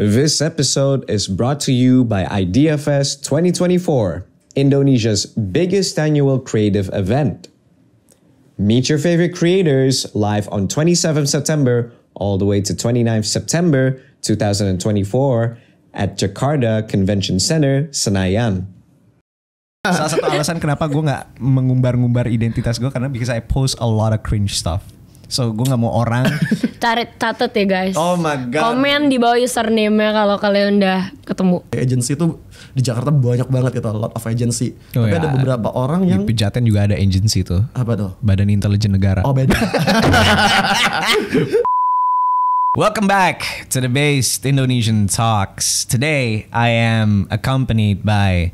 This episode is brought to you by IdeaFest 2024, Indonesia's biggest annual creative event. Meet your favorite creators live on 27th September all the way to 29th September 2024 at Jakarta Convention Center, Senayan. Salah satu alasan kenapa gue gak mengumbar-ngumbar identitas gue karena because I post a lot of cringe stuff. So gue gak mau orang catat ya guys. Oh my god. Komen di bawah username-nya kalau kalian udah ketemu. Agency itu di Jakarta banyak banget gitu, a lot of agency. Oh Tapi ya, ada beberapa orang yang di Pejaten juga ada agency tuh. apa tuh? Badan Intelijen Negara. Oh beda. Welcome back to the Based Indonesian Talks. Today I am accompanied by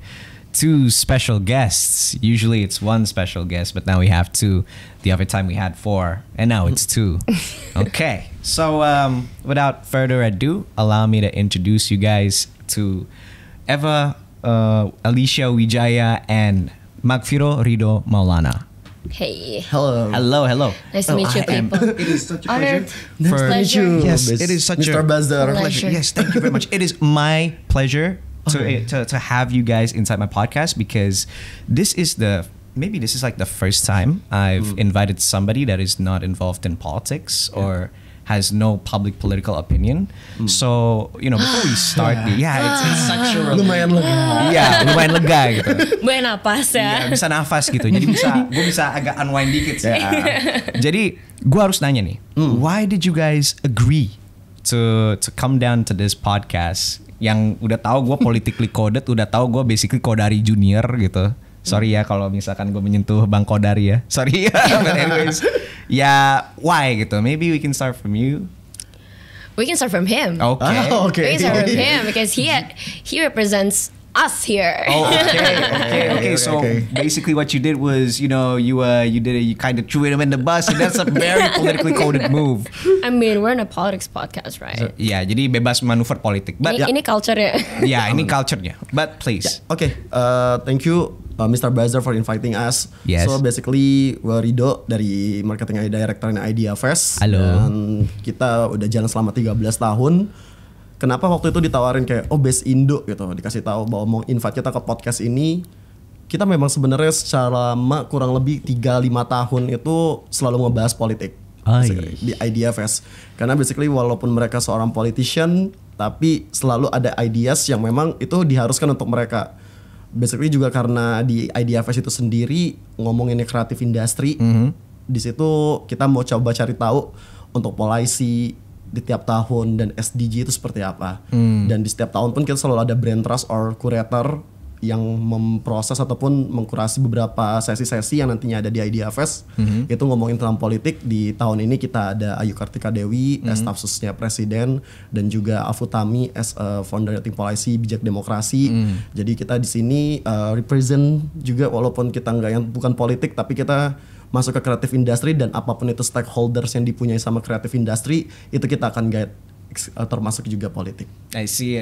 two special guests. Usually it's one special guest, but now we have two. The other time we had four, and now it's two. Okay, so without further ado, allow me to introduce you guys to Eva, Alicia Wijaya, and Magfiro Rido Maulana. Hey. Hello. Hello. Nice to meet you people. It is such a Honored. Nice to meet you. Yes, it is such Mr. a Bazar. pleasure. Yes, thank you very much. It is my pleasure to have you guys inside my podcast because this is like the first time I've invited somebody that is not involved in politics or has no public political opinion. So, before we start, it's such a Lumayan lega. Iya, lumayan lega gitu. Boleh napas ya. Iya, bisa nafas gitu. Jadi gue bisa agak unwind dikit sih. Jadi gue harus nanya nih, why did you guys agree to come down to this podcast? Yang udah tahu gue politically coded, udah tahu gue basically Kodari junior gitu. Sorry ya kalau misalkan gue menyentuh Bang Kodari ya. Sorry ya. But anyways, why gitu? Maybe we can start from you. We can start from him. Okay. Okay. We can start from him because he represents us here. Oh, okay. So okay. basically, what you did was, you kind of threw him in the bus, and that's a very politically coded move. I mean, we're in a politics podcast, right? Ya, jadi bebas manuver politik. But Ini culture-nya. ya, ini culture-nya. But please. Okay. Thank you, Mr. Bazar, for inviting us. Yes. So basically, gue Rido dari Marketing Director IdeaFest. Halo. Dan kita udah jalan selama 13 tahun. Kenapa waktu itu ditawarin kayak Base Indo gitu, dikasih tahu bahwa mau invite kita ke podcast ini. Kita memang sebenarnya secara lama kurang lebih 3-5 tahun itu selalu ngebahas politik di IdeaFest. Karena basically walaupun mereka seorang politician, tapi selalu ada ideas yang memang itu diharuskan untuk mereka. Basically juga karena di IdeaFest itu sendiri ngomongin kreatif industri. Di situ kita mau coba cari tahu untuk policy di tiap tahun dan SDG itu seperti apa. Dan di setiap tahun pun kita selalu ada brand trust or curator yang memproses ataupun mengkurasi beberapa sesi-sesi yang nantinya ada di IdeaFest. Itu ngomongin tentang politik. Di tahun ini kita ada Ayu Kartika Dewi as staff susnya presiden dan juga Afutami as founder Think Policy Bijak Demokrasi. Jadi kita di sini represent juga walaupun kita bukan politik tapi kita masuk ke kreatif industri dan apapun itu stakeholders yang dipunyai sama kreatif industri itu kita akan guide termasuk juga politik. I see.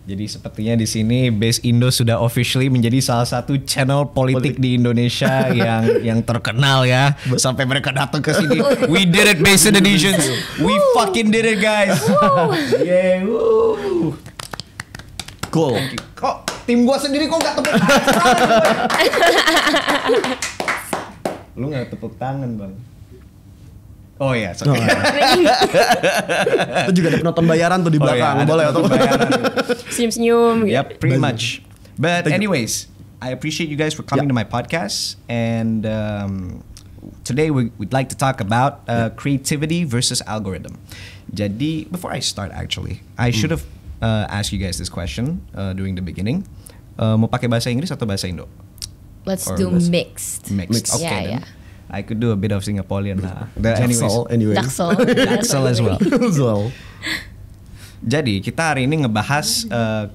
Jadi sepertinya di sini Base Indo sudah officially menjadi salah satu channel politik di Indonesia yang terkenal ya. Sampai mereka datang ke sini. We did it, Base Indonesians. We fucking did it, guys. Yeah, woo. Cool. Kok tim gua sendiri kok gak tepuk tangan? Lu gak tepuk tangan, Bang. Oh iya, sorry. Itu juga ada penonton bayaran tuh di belakang. Boleh atau Senyum-senyum gitu. Yep, pretty much. But anyways, I appreciate you guys for coming to my podcast. And today we'd like to talk about creativity versus algorithm. Jadi, before I start actually, I should have asked you guys this question during the beginning. Mau pakai bahasa Inggris atau bahasa Indo? Let's Or do mixed. Okay, Yeah. I could do a bit of Singaporean lah. Jaksel anyway. Daxel. as well. So. Jadi kita hari ini ngebahas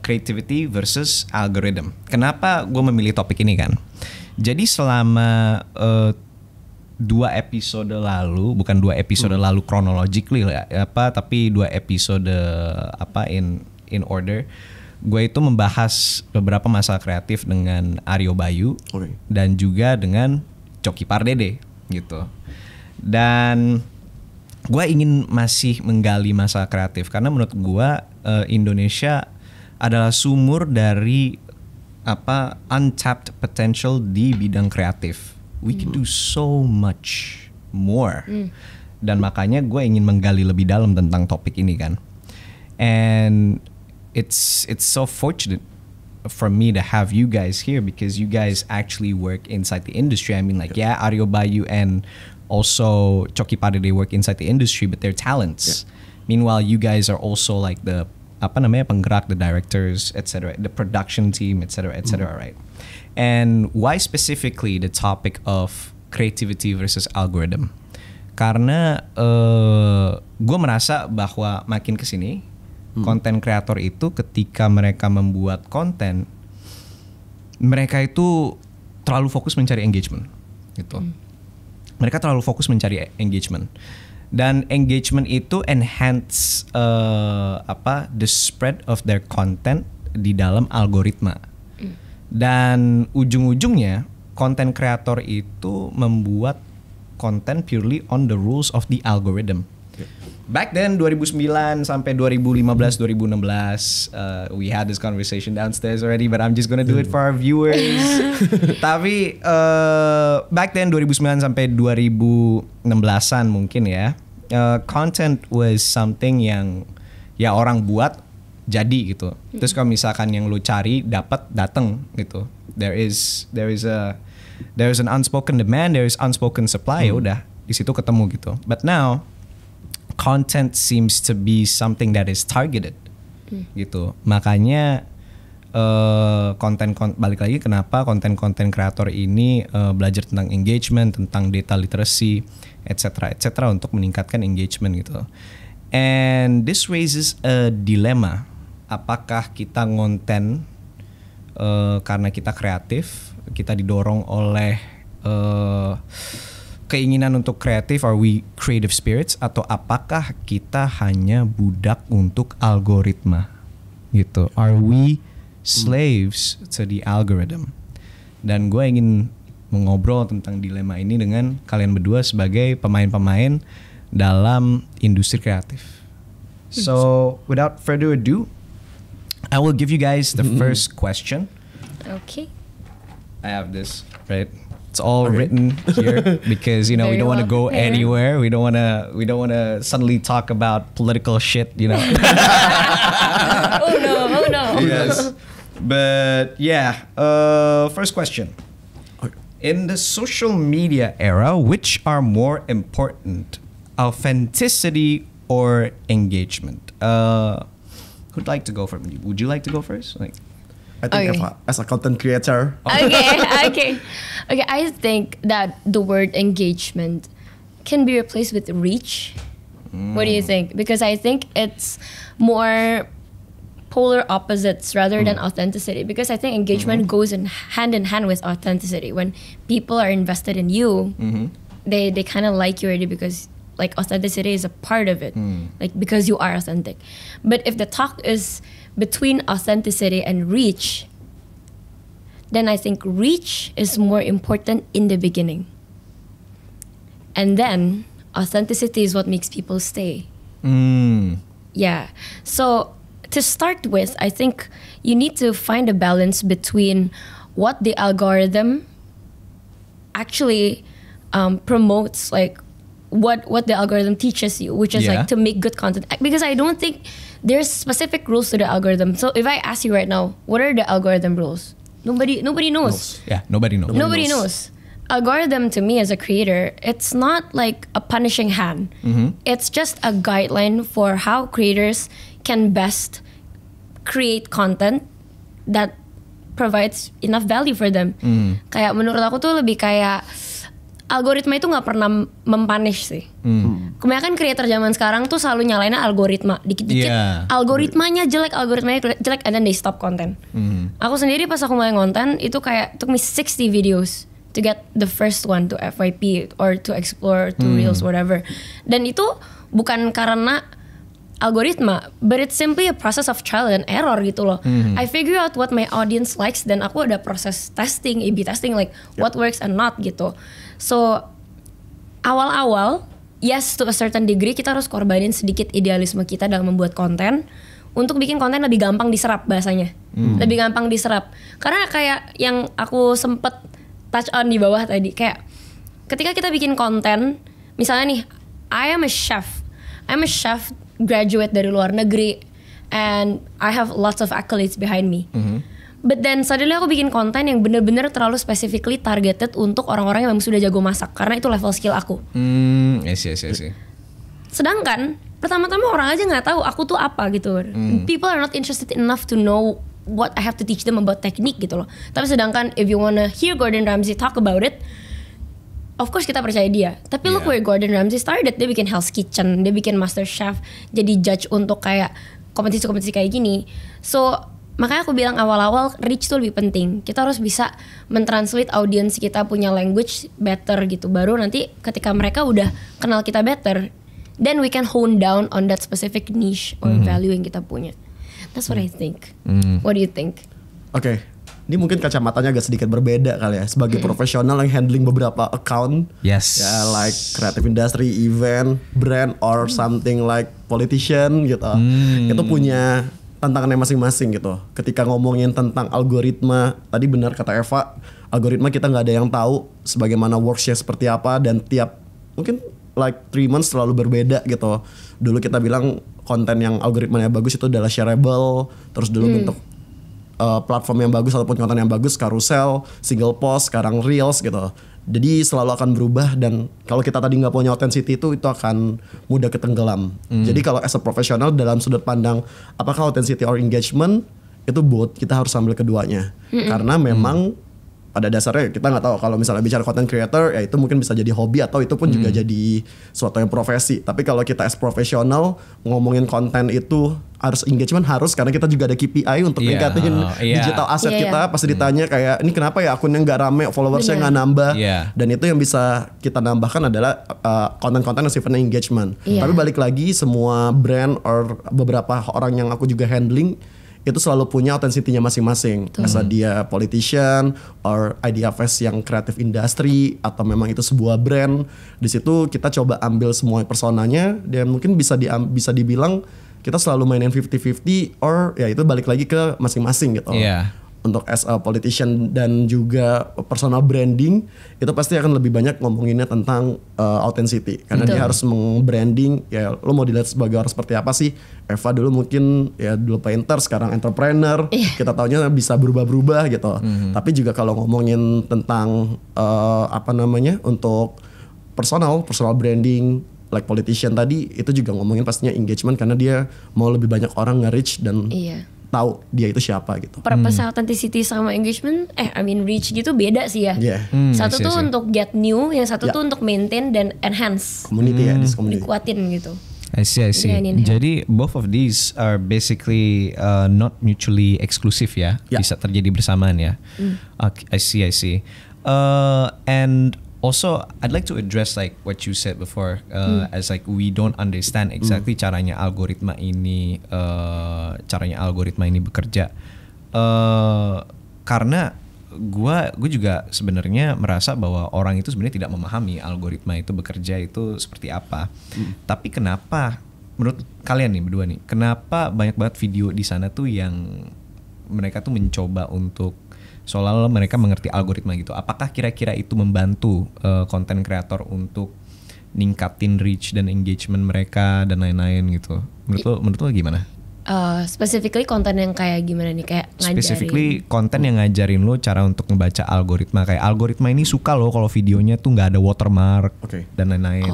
creativity versus algorithm. Kenapa gue memilih topik ini kan? Jadi selama 2 episode lalu, bukan 2 episode lalu chronologically tapi 2 episode in order. Gue itu membahas beberapa masalah kreatif dengan Aryo Bayu dan juga dengan Coki Pardede gitu. Dan gue ingin masih menggali masalah kreatif karena menurut gue Indonesia adalah sumur dari untapped potential di bidang kreatif. We can do so much more. Dan makanya gue ingin menggali lebih dalam tentang topik ini kan. And it's so fortunate for me to have you guys here because you guys actually work inside the industry. I mean Aryo Bayu and also Choki Pade, they work inside the industry, but they're talents. Meanwhile, you guys are also like the penggerak, the directors, etc., the production team, etc., right? And why specifically the topic of creativity versus algorithm? Karena gue merasa bahwa makin kesini konten kreator itu ketika mereka membuat konten, mereka itu terlalu fokus mencari engagement, gitu. Mereka terlalu fokus mencari engagement. Dan engagement itu enhance the spread of their content di dalam algoritma. Dan ujung-ujungnya konten kreator itu membuat konten purely on the rules of the algorithm. Back then 2009 sampai 2015 2016 we had this conversation downstairs already, but I'm just gonna do it for our viewers. Tapi back then 2009 sampai 2016an mungkin ya, content was something yang ya orang buat jadi gitu. Terus kalau misalkan yang lu cari dapat datang gitu. There is an unspoken demand, there is unspoken supply. Ya udah di situ ketemu gitu. But now content seems to be something that is targeted gitu. Makanya balik lagi kenapa konten-konten kreator ini belajar tentang engagement, tentang data literacy, etc. untuk meningkatkan engagement gitu. And this raises a dilemma. Apakah kita ngonten karena kita kreatif, kita didorong oleh keinginan untuk kreatif, are we creative spirits, atau apakah kita hanya budak untuk algoritma gitu? Are we slaves to the algorithm? Dan gue ingin mengobrol tentang dilema ini dengan kalian berdua sebagai pemain-pemain dalam industri kreatif. So without further ado, I will give you guys the first question. Okay. I have this, right? It's all written here because we don't want to go anywhere. We don't want to suddenly talk about political shit, Oh no. Yes. But yeah, first question. In the social media era, which are more important, authenticity or engagement? Who'd like to go first? Would you like to go first? I think as a content creator. Okay. I think that the word engagement can be replaced with reach. What do you think? Because I think it's more polar opposites rather than authenticity. Because I think engagement goes in hand with authenticity. When people are invested in you, they kind of like you already because like authenticity is a part of it. Like because you are authentic. But if the talk is between authenticity and reach, then I think reach is more important in the beginning. And then authenticity is what makes people stay. Yeah. So to start with, I think you need to find a balance between what the algorithm actually promotes, like what the algorithm teaches you, which is like to make good content. Because I don't think there's specific rules to the algorithm. So if I ask you right now, what are the algorithm rules? Nobody knows. Yeah, nobody knows. Nobody knows. Algorithm to me as a creator, it's not like a punishing hand. It's just a guideline for how creators can best create content that provides enough value for them. Kayak menurut aku tuh lebih kayak algoritma itu nggak pernah mempunish sih. Kebanyakan creator zaman sekarang tuh selalu nyalainnya algoritma. Dikit-dikit algoritmanya jelek, and then they stop content. Aku sendiri pas aku mulai ngonten itu kayak took me 60 videos to get the first one to FYP or to explore to Reels, whatever. Dan itu bukan karena algoritma, but it's simply a process of trial and error gitu loh. I figure out what my audience likes, dan aku ada proses testing, A/B testing, like what works and not gitu. So awal-awal yes, to a certain degree kita harus korbanin sedikit idealisme kita dalam membuat konten untuk bikin konten lebih gampang diserap bahasanya. Lebih gampang diserap. Karena kayak yang aku sempet touch on di bawah tadi, kayak ketika kita bikin konten, misalnya nih, I'm a chef graduate dari luar negeri and I have lots of accolades behind me. But then suddenly aku bikin konten yang bener-bener terlalu specifically targeted untuk orang-orang yang memang sudah jago masak, karena itu level skill aku. I see. Sedangkan pertama-tama orang aja nggak tahu aku tuh apa gitu. People are not interested enough to know what I have to teach them about teknik gitu loh. Tapi sedangkan if you wanna hear Gordon Ramsay talk about it, of course kita percaya dia. Tapi look where Gordon Ramsay started. Dia bikin Hell's Kitchen, dia bikin Master Chef, jadi judge untuk kayak kompetisi-kompetisi kayak gini. So makanya aku bilang awal-awal reach tuh lebih penting. Kita harus bisa mentranslate audience kita punya language better gitu. Baru nanti ketika mereka udah kenal kita better, then we can hone down on that specific niche or value yang kita punya. That's what I think. What do you think? Oke, ini mungkin kacamatanya agak sedikit berbeda kali ya. Sebagai profesional yang handling beberapa account, Yes. ya like creative industry, event, brand, or something like politician gitu, itu punya tantangannya masing-masing gitu. Ketika ngomongin tentang algoritma, tadi benar kata Eva, algoritma kita nggak ada yang tahu sebagaimana worksnya seperti apa, dan tiap mungkin like 3 months selalu berbeda gitu. Dulu kita bilang konten yang algoritmanya bagus itu adalah shareable, terus dulu bentuk platform yang bagus ataupun konten yang bagus carousel, single post, sekarang reels gitu. Jadi selalu akan berubah, dan kalau kita tadi nggak punya authenticity itu akan mudah ketenggelam. Jadi kalau as a professional dalam sudut pandang apakah authenticity or engagement, itu both, kita harus ambil keduanya. Karena memang pada dasarnya kita nggak tahu, kalau misalnya bicara content creator ya itu mungkin bisa jadi hobi atau itu pun juga jadi suatu yang profesi. Tapi kalau kita as profesional ngomongin konten itu harus engagement, harus, karena kita juga ada KPI untuk ningkatin digital asset kita. Pasti ditanya kayak ini kenapa ya akunnya nggak rame, followersnya nggak nambah, dan itu yang bisa kita nambahkan adalah konten-konten yang sifatnya engagement. Tapi balik lagi, semua brand or beberapa orang yang aku juga handling itu selalu punya authenticity-nya masing-masing. Asal dia politician or IDFS yang creative industry atau memang itu sebuah brand, di situ kita coba ambil semua personanya, dan mungkin bisa dibilang kita selalu mainin 50-50, or ya itu balik lagi ke masing-masing gitu. Untuk as a politician dan juga personal branding, itu pasti akan lebih banyak ngomonginnya tentang authenticity, karena dia harus meng-branding ya, lo mau dilihat sebagai orang seperti apa sih. Eva dulu mungkin ya dulu painter, sekarang entrepreneur, kita taunya bisa berubah-berubah gitu. Tapi juga kalau ngomongin tentang untuk personal branding like politician tadi, itu juga ngomongin pastinya engagement, karena dia mau lebih banyak orang nge-reach dan tahu dia itu siapa gitu. Purpose authenticity sama engagement, reach gitu beda sih ya. Satu tuh untuk get new, yang satu tuh untuk maintain dan enhance. Community ya, this community. Dikuatin gitu. I see. Jadi both of these are basically not mutually exclusive ya, bisa terjadi bersamaan ya. Okay, I see. And also, I'd like to address like what you said before, as like we don't understand exactly caranya algoritma ini bekerja. Karena gue juga sebenarnya merasa bahwa orang itu sebenarnya tidak memahami algoritma itu bekerja itu seperti apa. Tapi kenapa menurut kalian nih berdua nih, kenapa banyak banget video di sana tuh yang mereka tuh mencoba untuk seolah-olah mereka mengerti algoritma gitu? Apakah kira-kira itu membantu konten kreator untuk ningkatin reach dan engagement mereka dan lain-lain gitu? Menurut lo gimana? Specifically konten yang kayak gimana nih, kayak ngajarin? Specifically konten yang ngajarin lo cara untuk ngebaca algoritma, kayak algoritma ini suka lo kalau videonya tuh nggak ada watermark dan lain-lain.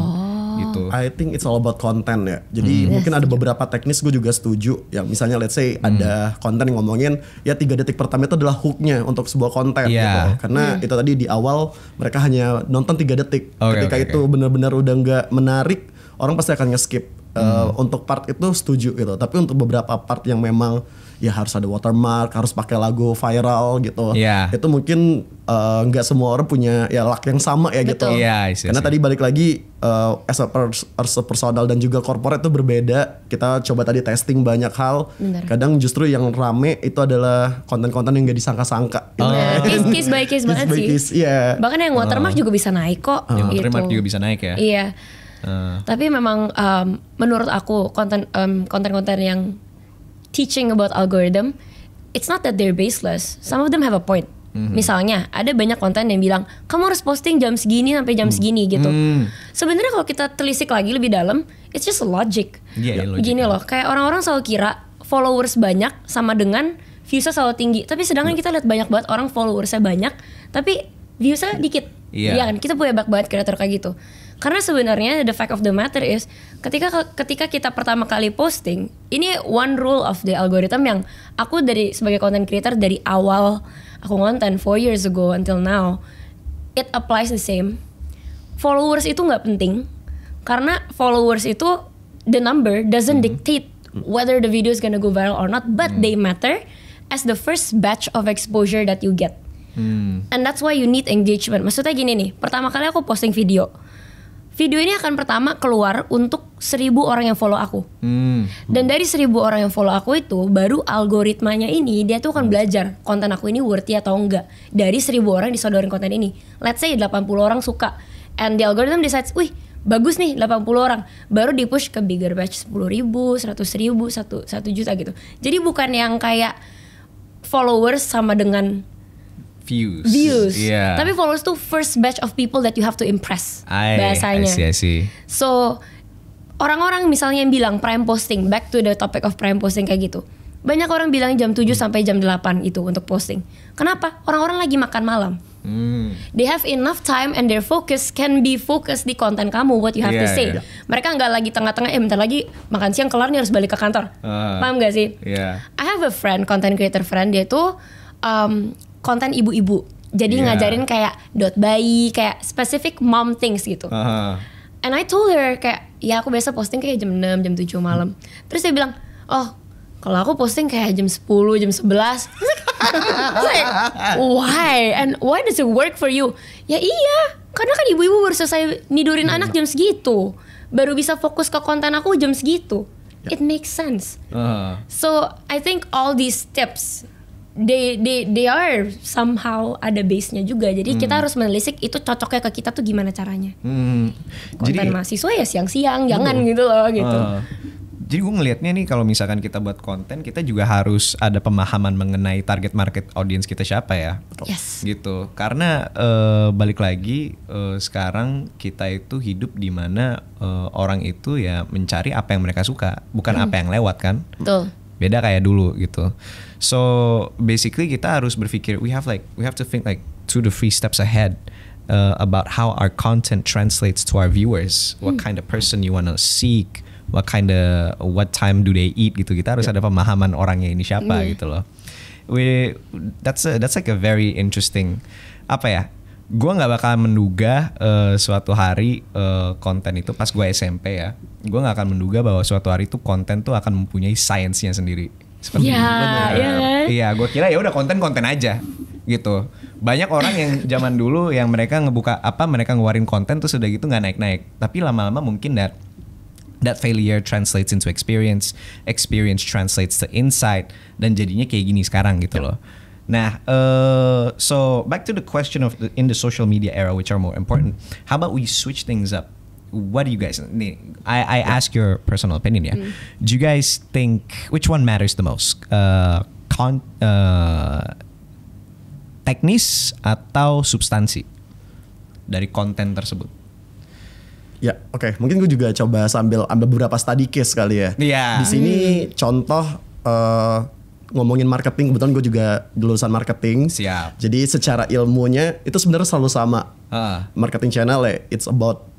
Gitu. I think it's all about content ya. Jadi mungkin ada beberapa teknis, gue juga setuju. Yang misalnya let's say ada konten yang ngomongin ya 3 detik pertama itu adalah hooknya untuk sebuah konten gitu. Karena itu tadi di awal mereka hanya nonton 3 detik. Ketika itu benar-benar udah nggak menarik, orang pasti akan nge-skip. Untuk part itu setuju gitu. Tapi untuk beberapa part yang memang ya harus ada watermark, harus pakai lagu viral gitu. Itu mungkin nggak semua orang punya ya luck yang sama ya gitu. Karena tadi balik lagi as a personal dan juga corporate itu berbeda. Kita coba tadi testing banyak hal. Kadang justru yang rame itu adalah konten-konten yang nggak disangka-sangka. Case by case banget sih. Bahkan yang watermark juga bisa naik kok. Yang watermark juga bisa naik ya. Iya. Tapi memang menurut aku konten-konten yang teaching about algorithm, it's not that they're baseless. Some of them have a point. Misalnya ada banyak konten yang bilang kamu harus posting jam segini sampai jam segini gitu. Sebenarnya kalau kita telisik lagi lebih dalam, it's just a logic. Gini loh, kayak orang-orang selalu kira followers banyak sama dengan viewsnya selalu tinggi. Tapi sedangkan kita lihat banyak banget orang followersnya banyak, tapi viewsnya dikit. Iya kan? Kita punya banyak banget kreator kayak gitu. Karena sebenarnya the fact of the matter is ketika kita pertama kali posting, ini one rule of the algorithm yang aku sebagai content creator dari awal aku ngonten 4 years ago until now, it applies the same. Followers itu nggak penting karena followers itu the number doesn't dictate whether the video is gonna go viral or not, but they matter as the first batch of exposure that you get. And that's why you need engagement. Maksudnya gini nih, pertama kali aku posting video ini akan pertama keluar untuk 1.000 orang yang follow aku. Dan dari 1.000 orang yang follow aku itu, baru algoritmanya ini dia tuh akan belajar konten aku ini worthy atau enggak. Dari 1.000 orang disodorin konten ini. Let's say 80 orang suka, and the algorithm decides, wih bagus nih 80 orang, baru di push ke bigger batch 10.000, 100.000, 1 juta gitu. Jadi bukan yang kayak followers sama dengan views. Yeah. Tapi followers tuh first batch of people that you have to impress. Bahasanya. I see. So orang-orang misalnya yang bilang prime posting, back to the topic of prime posting kayak gitu. Banyak orang bilang jam 7 sampai jam 8 itu untuk posting. Kenapa? Orang-orang lagi makan malam. They have enough time and their focus can be focused di konten kamu, what you have to say. Mereka nggak lagi tengah-tengah, bentar lagi makan siang kelar nih harus balik ke kantor. Paham gak sih? I have a friend, content creator friend, dia tuh konten ibu-ibu. Jadi ngajarin kayak dot bayi, kayak specific mom things gitu. And I told her kayak, ya aku biasa posting kayak jam 6, jam 7 malam. Terus dia bilang, oh kalau aku posting kayak jam 10, jam 11. Like, why? And why does it work for you? Ya iya, karena kan ibu-ibu baru selesai nidurin anak jam segitu, baru bisa fokus ke konten aku jam segitu. It makes sense. So I think all these tips they are somehow ada base-nya juga. Jadi kita harus menelisik itu cocoknya ke kita tuh gimana caranya. Konten mahasiswa ya siang-siang, jangan gitu loh gitu. Jadi gue ngelihatnya nih kalau misalkan kita buat konten, kita juga harus ada pemahaman mengenai target market audience kita siapa ya. Yes. Gitu. Karena balik lagi sekarang kita itu hidup di mana orang itu ya mencari apa yang mereka suka, bukan apa yang lewat kan. Betul. Beda kayak dulu gitu. So basically kita harus berpikir we have to think like 2 to 3 steps ahead about how our content translates to our viewers. What kind of person you wanna seek, what time do they eat gitu. Kita harus ada pemahaman orangnya ini siapa gitu loh. That's like a very interesting gue nggak bakal menduga suatu hari konten itu pas gue SMP ya, gue nggak akan menduga bahwa suatu hari itu konten tuh akan mempunyai sainsnya sendiri. Seperti iya, gue kira ya udah konten aja gitu. Banyak orang yang zaman dulu yang mereka mereka ngeluarin konten tuh sudah gitu nggak naik, tapi lama-lama mungkin that failure translates into experience translates to insight, dan jadinya kayak gini sekarang gitu loh. Nah, so back to the question of in the social media era, which are more important. How about we switch things up? What do you guys? I ask your personal opinion, yeah. Do you guys think which one matters the most? Teknis atau substansi dari konten tersebut? Ya, oke. Mungkin gue juga coba ambil beberapa study case kali ya. Di sini contoh ngomongin marketing, kebetulan gue juga lulusan marketing. Siap. Jadi secara ilmunya itu sebenarnya selalu sama. Marketing channel ya, it's about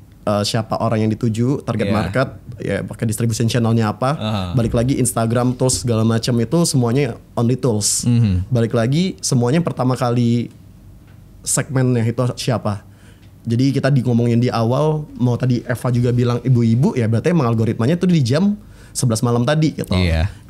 siapa orang yang dituju, target market, ya pakai distribution channelnya apa. Balik lagi Instagram tools segala macam itu semuanya only tools. Balik lagi semuanya pertama kali segmennya itu siapa. Jadi kita ngomongin di awal, mau tadi Eva juga bilang ibu-ibu, ya berarti emang algoritmanya itu di jam 11 malam tadi gitu.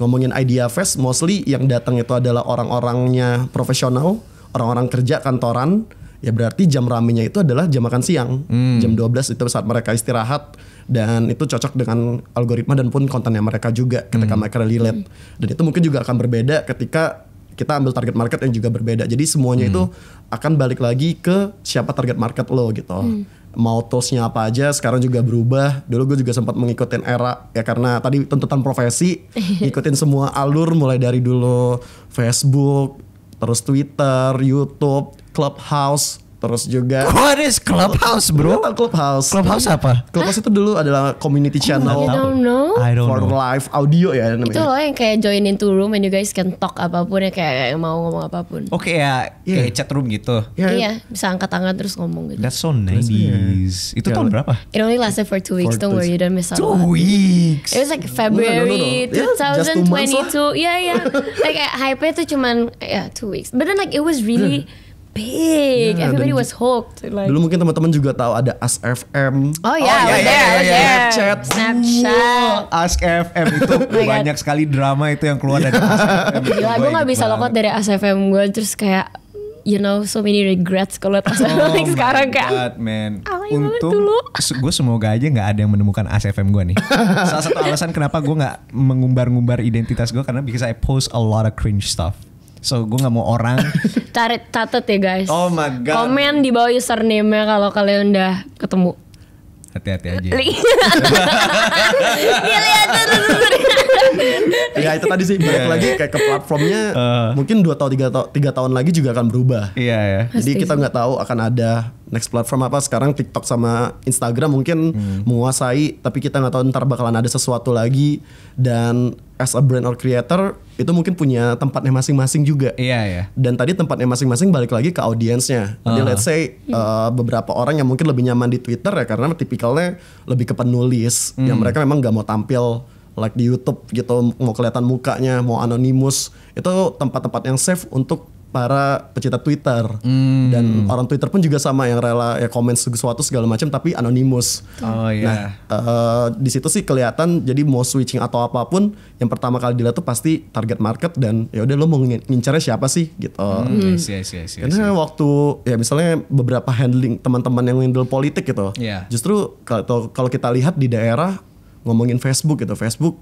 Ngomongin Idea Fest, mostly yang datang itu adalah orang-orangnya profesional, orang-orang kerja kantoran, ya berarti jam ramenya itu adalah jam makan siang. Jam 12 itu saat mereka istirahat, dan itu cocok dengan algoritma dan pun kontennya mereka juga ketika mereka relate. Dan itu mungkin juga akan berbeda ketika kita ambil target market yang juga berbeda. Jadi semuanya itu akan balik lagi ke siapa target market lo gitu. mau toolsnya apa aja sekarang juga berubah. Dulu gue juga sempat mengikutin era ya karena tadi tuntutan profesi, ngikutin semua alur mulai dari dulu Facebook, terus Twitter, YouTube, Clubhouse, terus juga What is Clubhouse, Lu bro? tahu Clubhouse. Clubhouse apa? Clubhouse itu dulu adalah community channel I don't know. I don't for know. live audio ya Itu namanya. loh yang kayak join into room and you guys can talk apapun ya, kayak mau ngomong apapun. Oke ya, kayak chat room gitu. Ya, Iya, bisa angkat tangan terus ngomong gitu. That's so 90s. Itu tahun berapa? It only lasted for 2 weeks. For Don't 2 worry, you don't miss out. 2 weeks. It was like February No. Yeah, just 2 months 2022. Yeah. Like hype-nya tuh cuman 2 weeks. But then like it was really big. Yeah, Everybody dan was hooked. Like, Dulu mungkin teman-teman juga tahu ada Ask FM. oh yeah, I was there. I was there. Snapchat. Snapchat. Ask FM itu my God. banyak sekali drama itu yang keluar dari Ask FM. Gila, gue gak bisa logout dari ASFM gue. Terus kayak, you know, so many regrets kalau ASFM like sekarang kayak. God, man. Alay banget Untung dulu. gue semoga aja nggak ada yang menemukan ASFM gue nih. Salah satu alasan kenapa gue nggak mengumbar-ngumbar identitas gue karena because I post a lot of cringe stuff. So gue nggak mau orang. Catat ya guys. Oh my God. Komen di bawah username-nya kalau kalian udah ketemu. Hati-hati aja. Dia lihat Ya itu tadi sih balik lagi kayak ke platformnya mungkin 2 tahun 3 tahun lagi juga akan berubah. Iya ya. Jadi kita nggak tahu akan ada next platform apa. Sekarang TikTok sama Instagram mungkin menguasai, tapi kita nggak tahu ntar bakalan ada sesuatu lagi. Dan as a brand or creator itu mungkin punya tempatnya masing-masing juga. Iya ya. Dan tadi tempatnya masing-masing balik lagi ke audiensnya. Jadi let's say beberapa orang yang mungkin lebih nyaman di Twitter ya karena tipikalnya lebih ke penulis yang mereka memang nggak mau tampil like di YouTube gitu, mau kelihatan mukanya, mau anonimus. Itu tempat-tempat yang safe untuk para pecinta Twitter. Dan orang Twitter pun juga sama yang rela ya komen sesuatu segala macam tapi anonimus. Oh iya. Nah, di situ sih kelihatan jadi mau switching atau apapun yang pertama kali dilihat tuh pasti target market dan ya udah lo mau ngincarnya siapa sih gitu. I see. Karena waktu ya misalnya beberapa handling teman-teman yang handle politik gitu. Iya. Justru kalau kita lihat di daerah ngomongin Facebook gitu. Facebook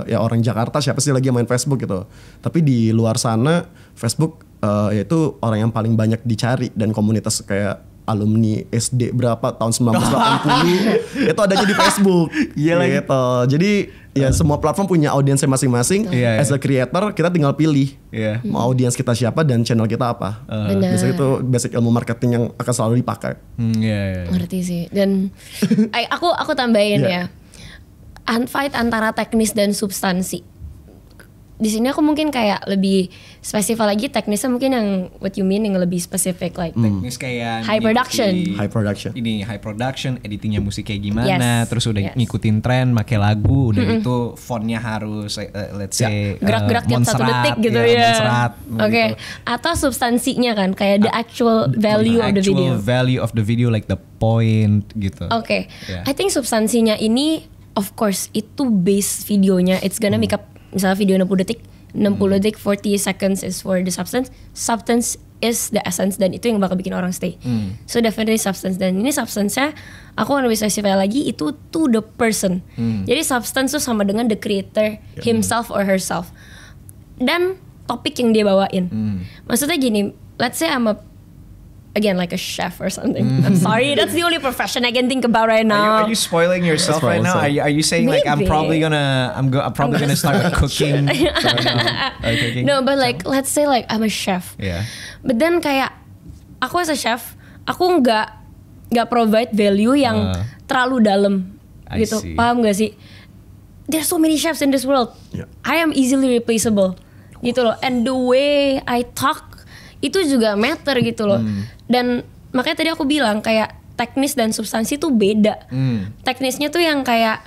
ya orang Jakarta siapa sih lagi yang main Facebook gitu. Tapi di luar sana Facebook yaitu orang yang paling banyak dicari dan komunitas kayak alumni SD berapa tahun 1980 itu adanya di Facebook. Iya lagi. Gitu. Jadi ya semua platform punya audiensnya masing-masing. Iya, As a creator kita tinggal pilih Iya. mau audiens kita siapa dan channel kita apa. Benar. Biasanya itu basic ilmu marketing yang akan selalu dipakai. Iya. Ngerti sih. Dan aku tambahin Yeah. ya. Fight antara teknis dan substansi. Di sini aku mungkin kayak lebih spesifik lagi, teknisnya mungkin yang what you mean yang lebih spesifik like Teknis kayak High production. ngikutin- High production. Ini high production, editingnya musik kayak gimana, Yes. terus udah Yes. ngikutin tren, pakai lagu, udah itu fontnya harus let's say gerak-gerak tiap 1 Montserrat, detik gitu ya. Montserrat, Oke. gitu. Atau substansinya kan kayak the actual value of the Actual video. value of the video like the point gitu. Oke. Yeah. I think substansinya ini of course itu base videonya it's gonna make up misalnya video 60 detik 60 detik 40 seconds is for the substance is the essence dan itu yang bakal bikin orang stay. So definitely substance dan ini substance-nya aku lebih spesifik lagi itu to the person. Jadi substance itu sama dengan the creator himself or herself. Dan topik yang dia bawain. Maksudnya gini, let's say I'm again like a chef or something. I'm sorry, that's the only profession I can think about right now. Are you spoiling yourself right now? Are you saying like I'm Maybe. probably gonna start cooking? Cooking? No, but like let's say like I'm a chef. Yeah. But then kayak aku as a chef, aku nggak provide value yang terlalu dalam I gitu. see. Paham gak sih? There's so many chefs in this world. Yeah. I am easily replaceable. Gitu loh. And the way I talk itu juga matter gitu loh. Dan makanya tadi aku bilang kayak teknis dan substansi tuh beda. Teknisnya tuh yang kayak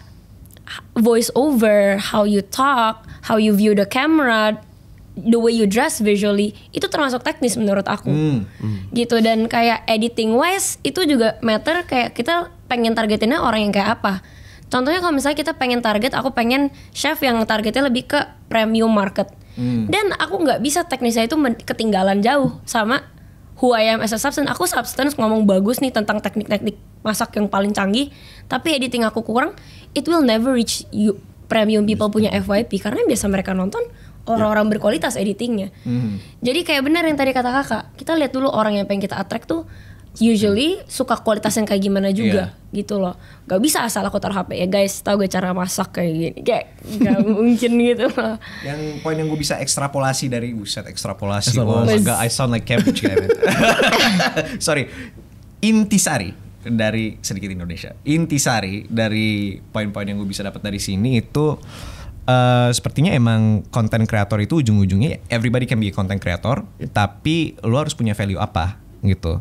voice over, how you talk, how you view the camera, the way you dress visually, itu termasuk teknis menurut aku. Gitu, dan kayak editing wise itu juga matter, kayak kita pengen targetinnya orang yang kayak apa. Contohnya kalau misalnya kita pengen target, aku pengen chef yang targetnya lebih ke premium market. Dan aku nggak bisa teknisnya itu ketinggalan jauh sama who I am as a substance. Aku substance ngomong bagus nih tentang teknik-teknik masak yang paling canggih, tapi editing aku kurang, it will never reach you premium people punya FYP karena yang biasa mereka nonton orang-orang berkualitas editingnya. Jadi kayak benar yang tadi kata kakak, kita lihat dulu orang yang pengen kita attract tuh usually suka kualitas yang kayak gimana juga gitu loh. Gak bisa asal aku taruh HP ya guys, tahu gue cara masak kayak gini, kayak gak mungkin gitu loh. Yang poin yang gue bisa ekstrapolasi dari ekstrapolasi. Oh Ekstrapolasi. my god, I sound like Cambridge guy. Man. Sorry, intisari dari sedikit Indonesia. Intisari dari poin-poin yang gue bisa dapat dari sini itu sepertinya emang content creator itu ujung-ujungnya everybody can be a content creator, tapi lo harus punya value apa gitu.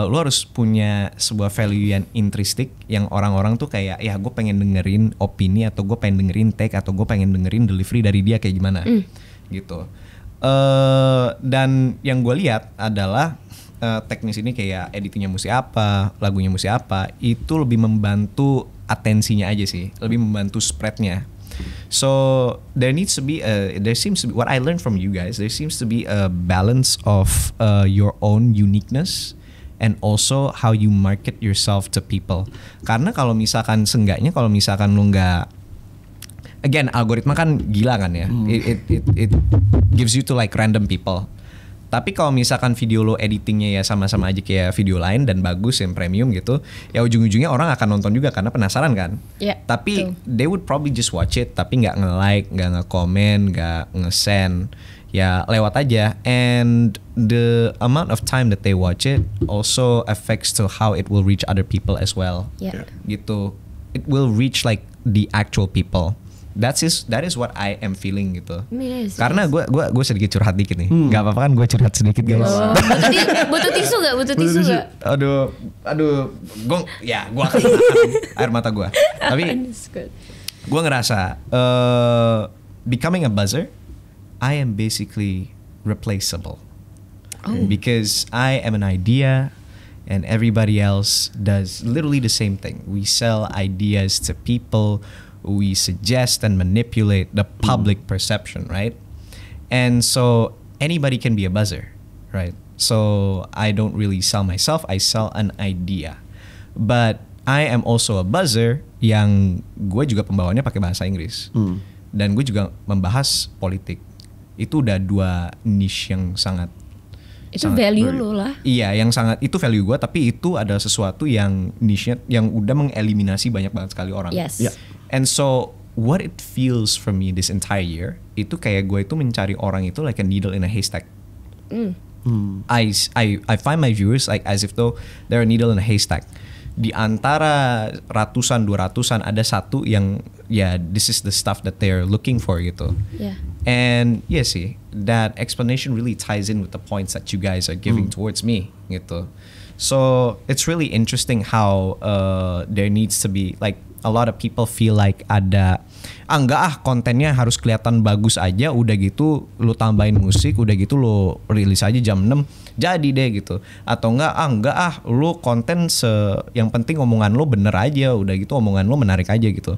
Lo harus punya sebuah value yang intrinsic yang orang-orang tuh kayak ya gue pengen dengerin opini atau gue pengen dengerin take atau gue pengen dengerin delivery dari dia kayak gimana gitu. Dan yang gue lihat adalah teknis ini kayak editingnya mesti apa, lagunya mesti apa, itu lebih membantu atensinya aja sih, lebih membantu spreadnya. So there seems to be what I learned from you guys. There seems to be a balance of your own uniqueness and also how you market yourself to people. Karena kalau misalkan seenggaknya kalau misalkan lu nggak, again algoritma kan gila kan ya. It gives you to like random people. Tapi kalau misalkan video lo editingnya ya sama-sama aja kayak video lain dan bagus yang premium gitu, ya ujung-ujungnya orang akan nonton juga karena penasaran kan. Yeah, tapi betul. they would probably just watch it tapi nggak nge-like, nggak nge-comment, nggak nge-send, ya lewat aja. And the amount of time that they watch it also affects to how it will reach other people as well. Yeah. Gitu. It will reach like the actual people. That is what I am feeling gitu. Yes, Karena gue sedikit curhat dikit nih. Gak apa-apa kan gue curhat sedikit guys. Oh, butuh tisu gak? Butuh tisu gak? Aduh, gue akan menahan air mata gue. Tapi It's good. gue ngerasa becoming a buzzer, I am basically replaceable. Because I am an idea and everybody else does literally the same thing. We sell ideas to people. We suggest and manipulate the public perception, right? And so anybody can be a buzzer, right? So I don't really sell myself, I sell an idea. But I am also a buzzer yang gue juga pembawaannya pakai bahasa Inggris. Dan gue juga membahas politik. Itu udah dua niche yang sangat Itu value lo lah. Iya, yang sangat itu value gue, tapi itu ada sesuatu yang niche-nya yang udah mengeliminasi banyak banget sekali orang. Yes. Yeah. And so what it feels for me this entire year itu kayak gue itu mencari orang itu like a needle in a haystack. I find my viewers like as if though they're a needle in a haystack. Di antara ratusan, 200-an ada satu yang this is the stuff that they're looking for gitu. Yeah. And sih, that explanation really ties in with the points that you guys are giving towards me gitu. So it's really interesting how there needs to be like a lot of people feel like ada kontennya harus kelihatan bagus aja, udah gitu lu tambahin musik, udah gitu lu rilis aja jam 6 jadi deh gitu. Atau lu konten yang penting omongan lu bener aja, udah gitu omongan lu menarik aja gitu.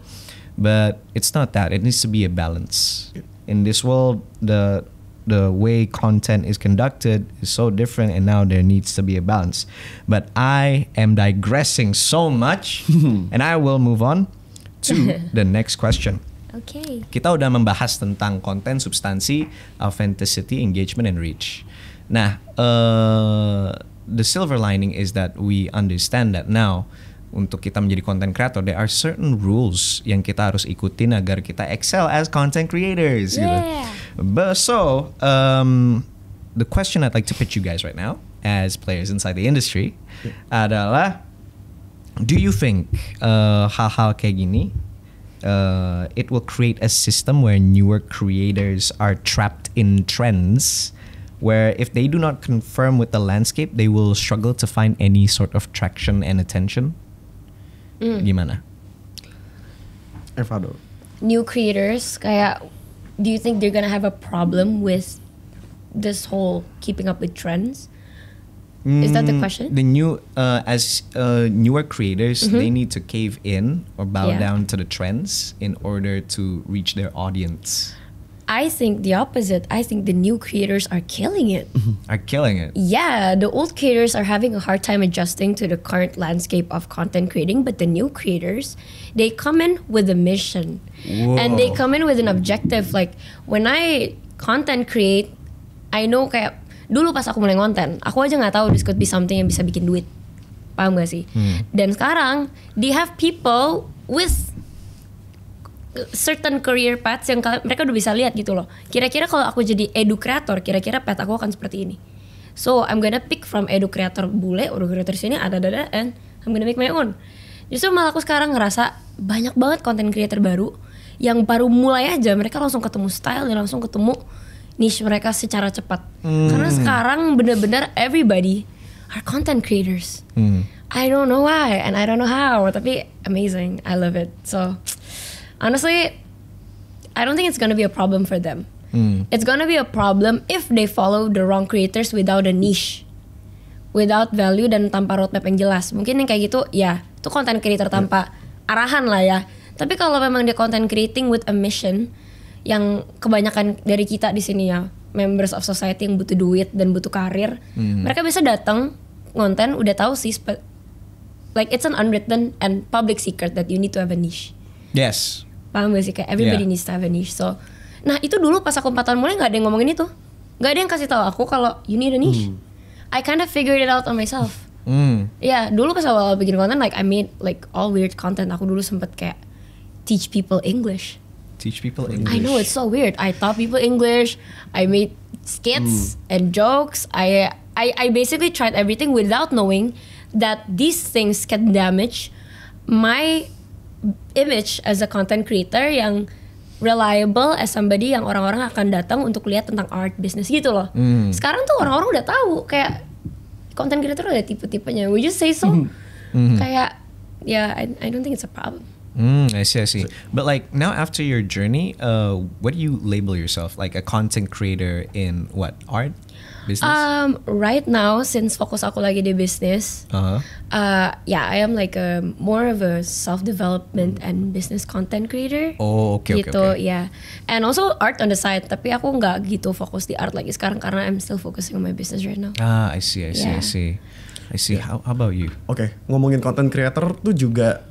But it's not that. It needs to be a balance. In this world, the way content is conducted is so different, and now there needs to be a balance. But I am digressing so much, and I will move on to the next question. Okay. Kita udah membahas tentang konten, substansi, authenticity, engagement, and reach. Nah, the silver lining is that we understand that now untuk kita menjadi content creator, there are certain rules yang kita harus ikutin agar kita excel as content creators. Yeah. Gitu. But so, the question I'd like to pitch you guys right now, as players inside the industry, adalah, do you think hal-hal kayak gini, it will create a system where newer creators are trapped in trends, where if they do not confirm with the landscape, they will struggle to find any sort of traction and attention? Gimana? Evado. New creators, kayak, do you think they're gonna have a problem with this whole keeping up with trends? Is that the question? The new, as newer creators, they need to cave in or bow Yeah. down to the trends in order to reach their audience. I think the opposite. I think the new creators are killing it. Are killing it. Yeah, the old creators are having a hard time adjusting to the current landscape of content creating, but the new creators, they come in with a mission. And they come in with an objective. Like, when I content create, I know kayak dulu pas aku mulai ngonten, aku aja nggak tahu this could be something yang bisa bikin duit. Paham gak sih? Dan sekarang they have people with certain career paths yang mereka udah bisa lihat gitu loh. Kira-kira kalau aku jadi edu creator, kira-kira path aku akan seperti ini. So I'm gonna pick from edu creator bule, edu creator sini ada and I'm gonna make my own. Justru malah aku sekarang ngerasa banyak banget content creator baru yang baru mulai aja mereka langsung ketemu style dan langsung ketemu niche mereka secara cepat. Karena sekarang bener-bener everybody are content creators. I don't know why and I don't know how, tapi amazing. I love it. So honestly, I don't think it's gonna be a problem for them. It's gonna be a problem if they follow the wrong creators without a niche, without value dan tanpa roadmap yang jelas. Mungkin yang kayak gitu, ya itu content creator tanpa arahan lah ya. Tapi kalau memang dia content creating with a mission, yang kebanyakan dari kita di sini ya, members of society yang butuh duit dan butuh karir, mereka bisa datang ngonten udah tahu sih, like it's an unwritten and public secret that you need to have a niche. Yes. Paham gak sih, kayak everybody needs to have a niche. So, nah itu dulu pas aku 4 tahun mulai nggak ada yang ngomongin itu, nggak ada yang kasih tahu aku kalau you need a niche. I kind of figured it out on myself. Ya dulu pas awal bikin konten, like I made like all weird content. Aku dulu sempet kayak teach people English. Teach people English. I know it's so weird. I taught people English. I made skits and jokes. I basically tried everything without knowing that these things can damage my image as a content creator yang reliable, as somebody yang orang-orang akan datang untuk lihat tentang art business gitu loh. Sekarang tuh orang-orang udah tahu kayak content creator udah tipe-tipenya. We just say so. Kayak I don't think it's a problem. I see. But like now after your journey, what do you label yourself? Like a content creator in what? Art? Business? Right now, since fokus aku lagi di business, I am like more of a self-development and business content creator. Oh, okay. Yeah. And also art on the side, tapi aku nggak gitu fokus di art lagi sekarang karena I'm still focusing on my business right now. I see. How about you? Oke, ngomongin content creator tuh juga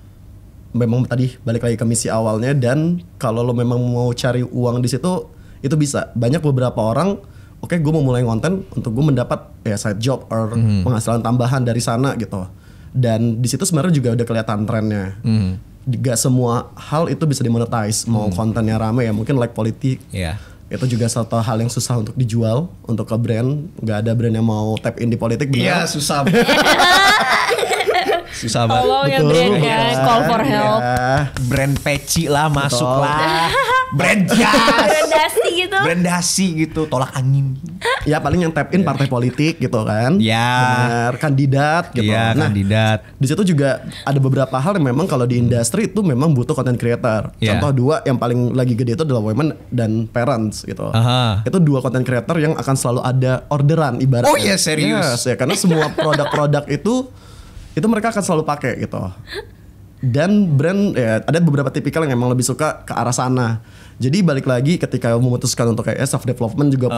memang tadi balik lagi ke misi awalnya, dan kalau lo memang mau cari uang di situ itu bisa. Banyak beberapa orang, oke, gue mau mulai konten untuk gue mendapat ya side job or penghasilan tambahan dari sana gitu. Dan di situ sebenarnya juga udah kelihatan trennya. Gak semua hal itu bisa dimonetize. Mau kontennya rame ya, mungkin like politik. Itu juga satu hal yang susah untuk dijual untuk ke brand. Gak ada brand yang mau tap in di politik. Iya, susah. Susah banget. Tolong ya brand ya, call for help. Brand peci lah, masuk lah. Brand jas. Brand dasi gitu, tolak angin. Ya paling yang tap in partai politik gitu kan. Ya. Benar, kandidat gitu. Iya, kandidat. Di situ juga ada beberapa hal yang memang kalau di industri itu memang butuh content creator. Contoh 2 yang paling lagi gede itu adalah women dan parents gitu. Itu 2 content creator yang akan selalu ada orderan ibaratnya. Oh iya, serius. Yes, ya, karena semua produk-produk itu mereka akan selalu pakai gitu. Dan brand ya ada beberapa tipikal yang emang lebih suka ke arah sana. Jadi balik lagi ketika memutuskan untuk kayak self development juga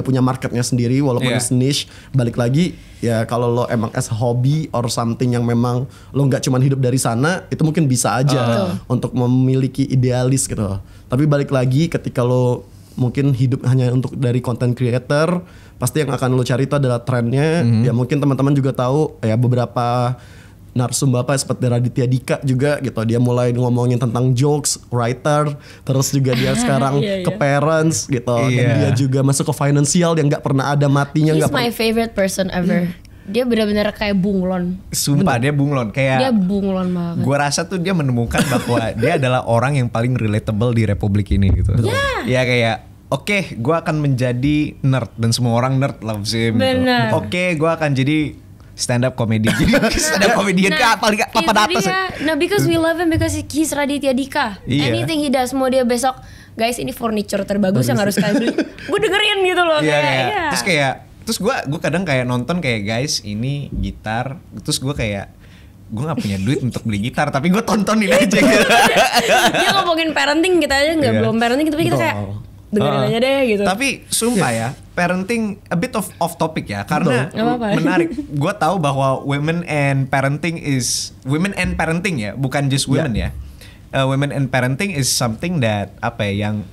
punya marketnya sendiri walaupun it's niche. Balik lagi ya kalau lo emang as hobby or something yang memang lo nggak cuma hidup dari sana, itu mungkin bisa aja untuk memiliki idealis gitu. Tapi balik lagi ketika lo mungkin hidup hanya untuk dari content creator, pasti yang akan lo cari itu adalah trennya. Ya mungkin teman-teman juga tahu ya beberapa narsum bapak seperti Raditya Dika juga gitu, dia mulai ngomongin tentang jokes, writer, terus juga dia sekarang ke parents gitu, dan dia juga masuk ke financial yang nggak pernah ada matinya. He's my favorite person ever. Dia benar-benar kayak bunglon. Sumpah dia bunglon, kayak dia bunglon banget. Gue rasa tuh dia menemukan bahwa dia adalah orang yang paling relatable di republik ini gitu. Ya kayak oke, gue akan menjadi nerd dan semua orang nerd loves him gitu. Oke, gue akan jadi stand up comedy. Jadi stand up comedian paling papan atas. Nah, because we love him because he's Raditya Dika. Anything he does, mau dia besok, guys ini furniture terbagus yang harus kalian beli, gue dengerin gitu loh. Terus gue kadang kayak nonton kayak guys ini gitar, terus gue kayak gue nggak punya duit untuk beli gitar tapi gue tontonin aja gitu. Dia ngomongin parenting kita aja nggak belum parenting tapi kita kayak dengerin aja deh gitu. Tapi sumpah ya, parenting a bit of off topic ya, karena menarik. Gue tahu bahwa women and parenting ya, bukan just women ya. Women and parenting is something that yang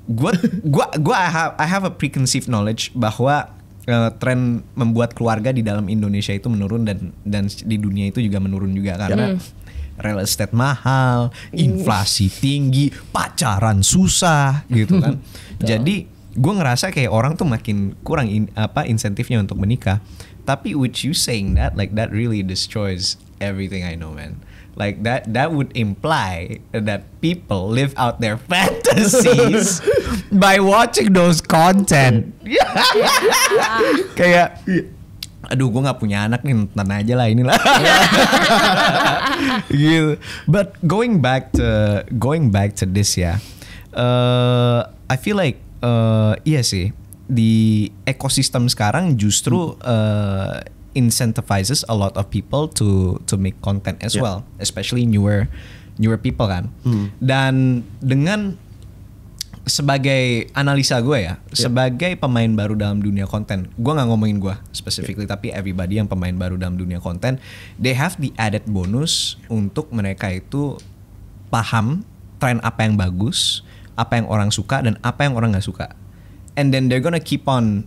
I have a preconceived knowledge bahwa tren membuat keluarga di dalam Indonesia itu menurun dan di dunia itu juga menurun juga karena real estate mahal, inflasi tinggi, pacaran susah gitu kan. Jadi gue ngerasa kayak orang tuh makin kurang insentifnya untuk menikah. Tapi with you saying that, like that really destroys everything I know, man. Like that would imply that people live out their fantasies by watching those content. Kayak, aduh gue nggak punya anak nih, nonton aja lah inilah. Gitu. But going back to this ya, I feel like iya sih di ekosistem sekarang justru incentivizes a lot of people to make content as well, especially newer people kan. Dan dengan sebagai analisa gue ya, sebagai pemain baru dalam dunia konten, gue nggak ngomongin gue specifically, tapi everybody yang pemain baru dalam dunia konten, they have the added bonus untuk mereka itu paham tren apa yang bagus, apa yang orang suka dan apa yang orang nggak suka. And then they're gonna keep on,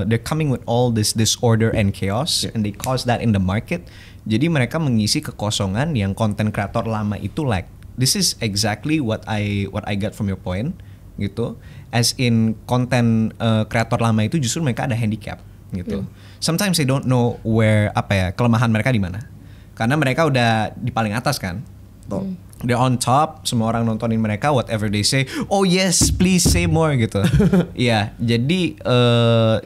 they're coming with all this disorder and chaos, and they cause that in the market. Jadi mereka mengisi kekosongan yang konten kreator lama itu lack. This is exactly what I got from your point, gitu. As in konten kreator lama itu justru mereka ada handicap, gitu. Sometimes they don't know where kelemahan mereka di mana. Karena mereka udah di paling atas kan. They're on top, semua orang nontonin mereka, whatever they say, oh yes, please say more gitu. Iya, jadi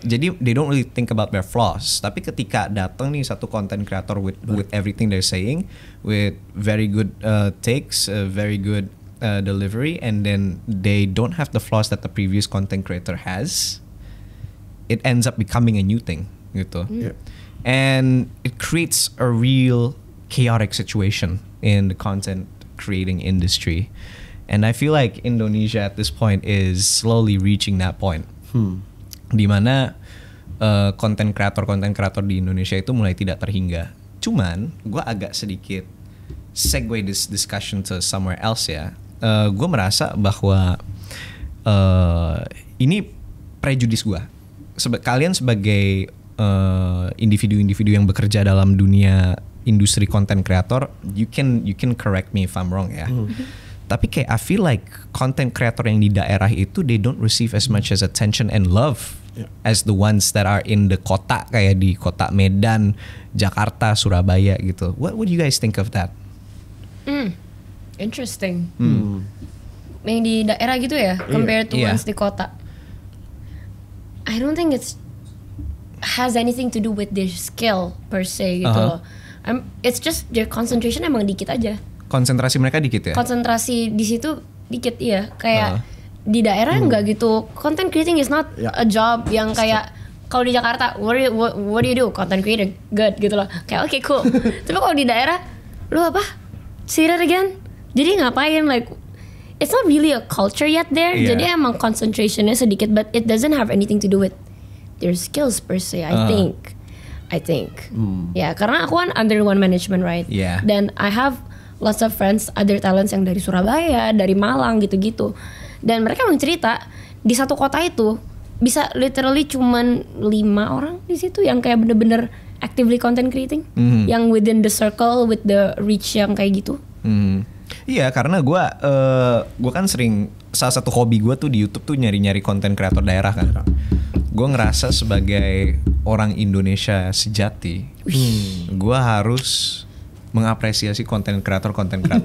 they don't really think about their flaws. Tapi ketika datang nih satu content creator with everything they're saying, with very good takes, very good delivery, and then they don't have the flaws that the previous content creator has, it ends up becoming a new thing gitu. And it creates a real chaotic situation in the content creating industry, and I feel like Indonesia at this point is slowly reaching that point, dimana konten kreator di Indonesia itu mulai tidak terhingga. Cuman gue agak sedikit segue this discussion to somewhere else ya. Gue merasa bahwa ini prejudis gue. Kalian sebagai individu-individu yang bekerja dalam dunia industri konten kreator, you can correct me if I'm wrong ya. Tapi kayak I feel like content creator yang di daerah itu they don't receive as much as attention and love as the ones that are in the kota, kayak di kota Medan, Jakarta, Surabaya gitu. What would you guys think of that? Interesting. Yang di daerah gitu ya, compared to ones di kota. I don't think it's has anything to do with their skill per se gitu loh. It's just their concentration emang dikit aja. Konsentrasi mereka dikit ya? Konsentrasi di situ dikit, iya. Kayak di daerah enggak gitu. Content creating is not a job yang kayak kalau di Jakarta, what do you do? Content creator, good gitu loh. Kayak okay, cool. Tapi kalau di daerah, lu apa? Say that again. Jadi ngapain? Like, it's not really a culture yet there. Jadi emang concentrationnya sedikit, but it doesn't have anything to do with their skills per se, I think. Ya, karena aku kan under one management, right? Dan I have lots of friends, other talents yang dari Surabaya, dari Malang gitu-gitu. Dan mereka emang cerita di satu kota itu bisa literally cuman 5 orang di situ yang kayak bener-bener actively content creating, yang within the circle with the reach yang kayak gitu. Iya, karena gue kan sering, salah satu hobi gue tuh di YouTube tuh nyari-nyari konten kreator daerah kan. Gue ngerasa sebagai orang Indonesia sejati, gue harus mengapresiasi konten kreator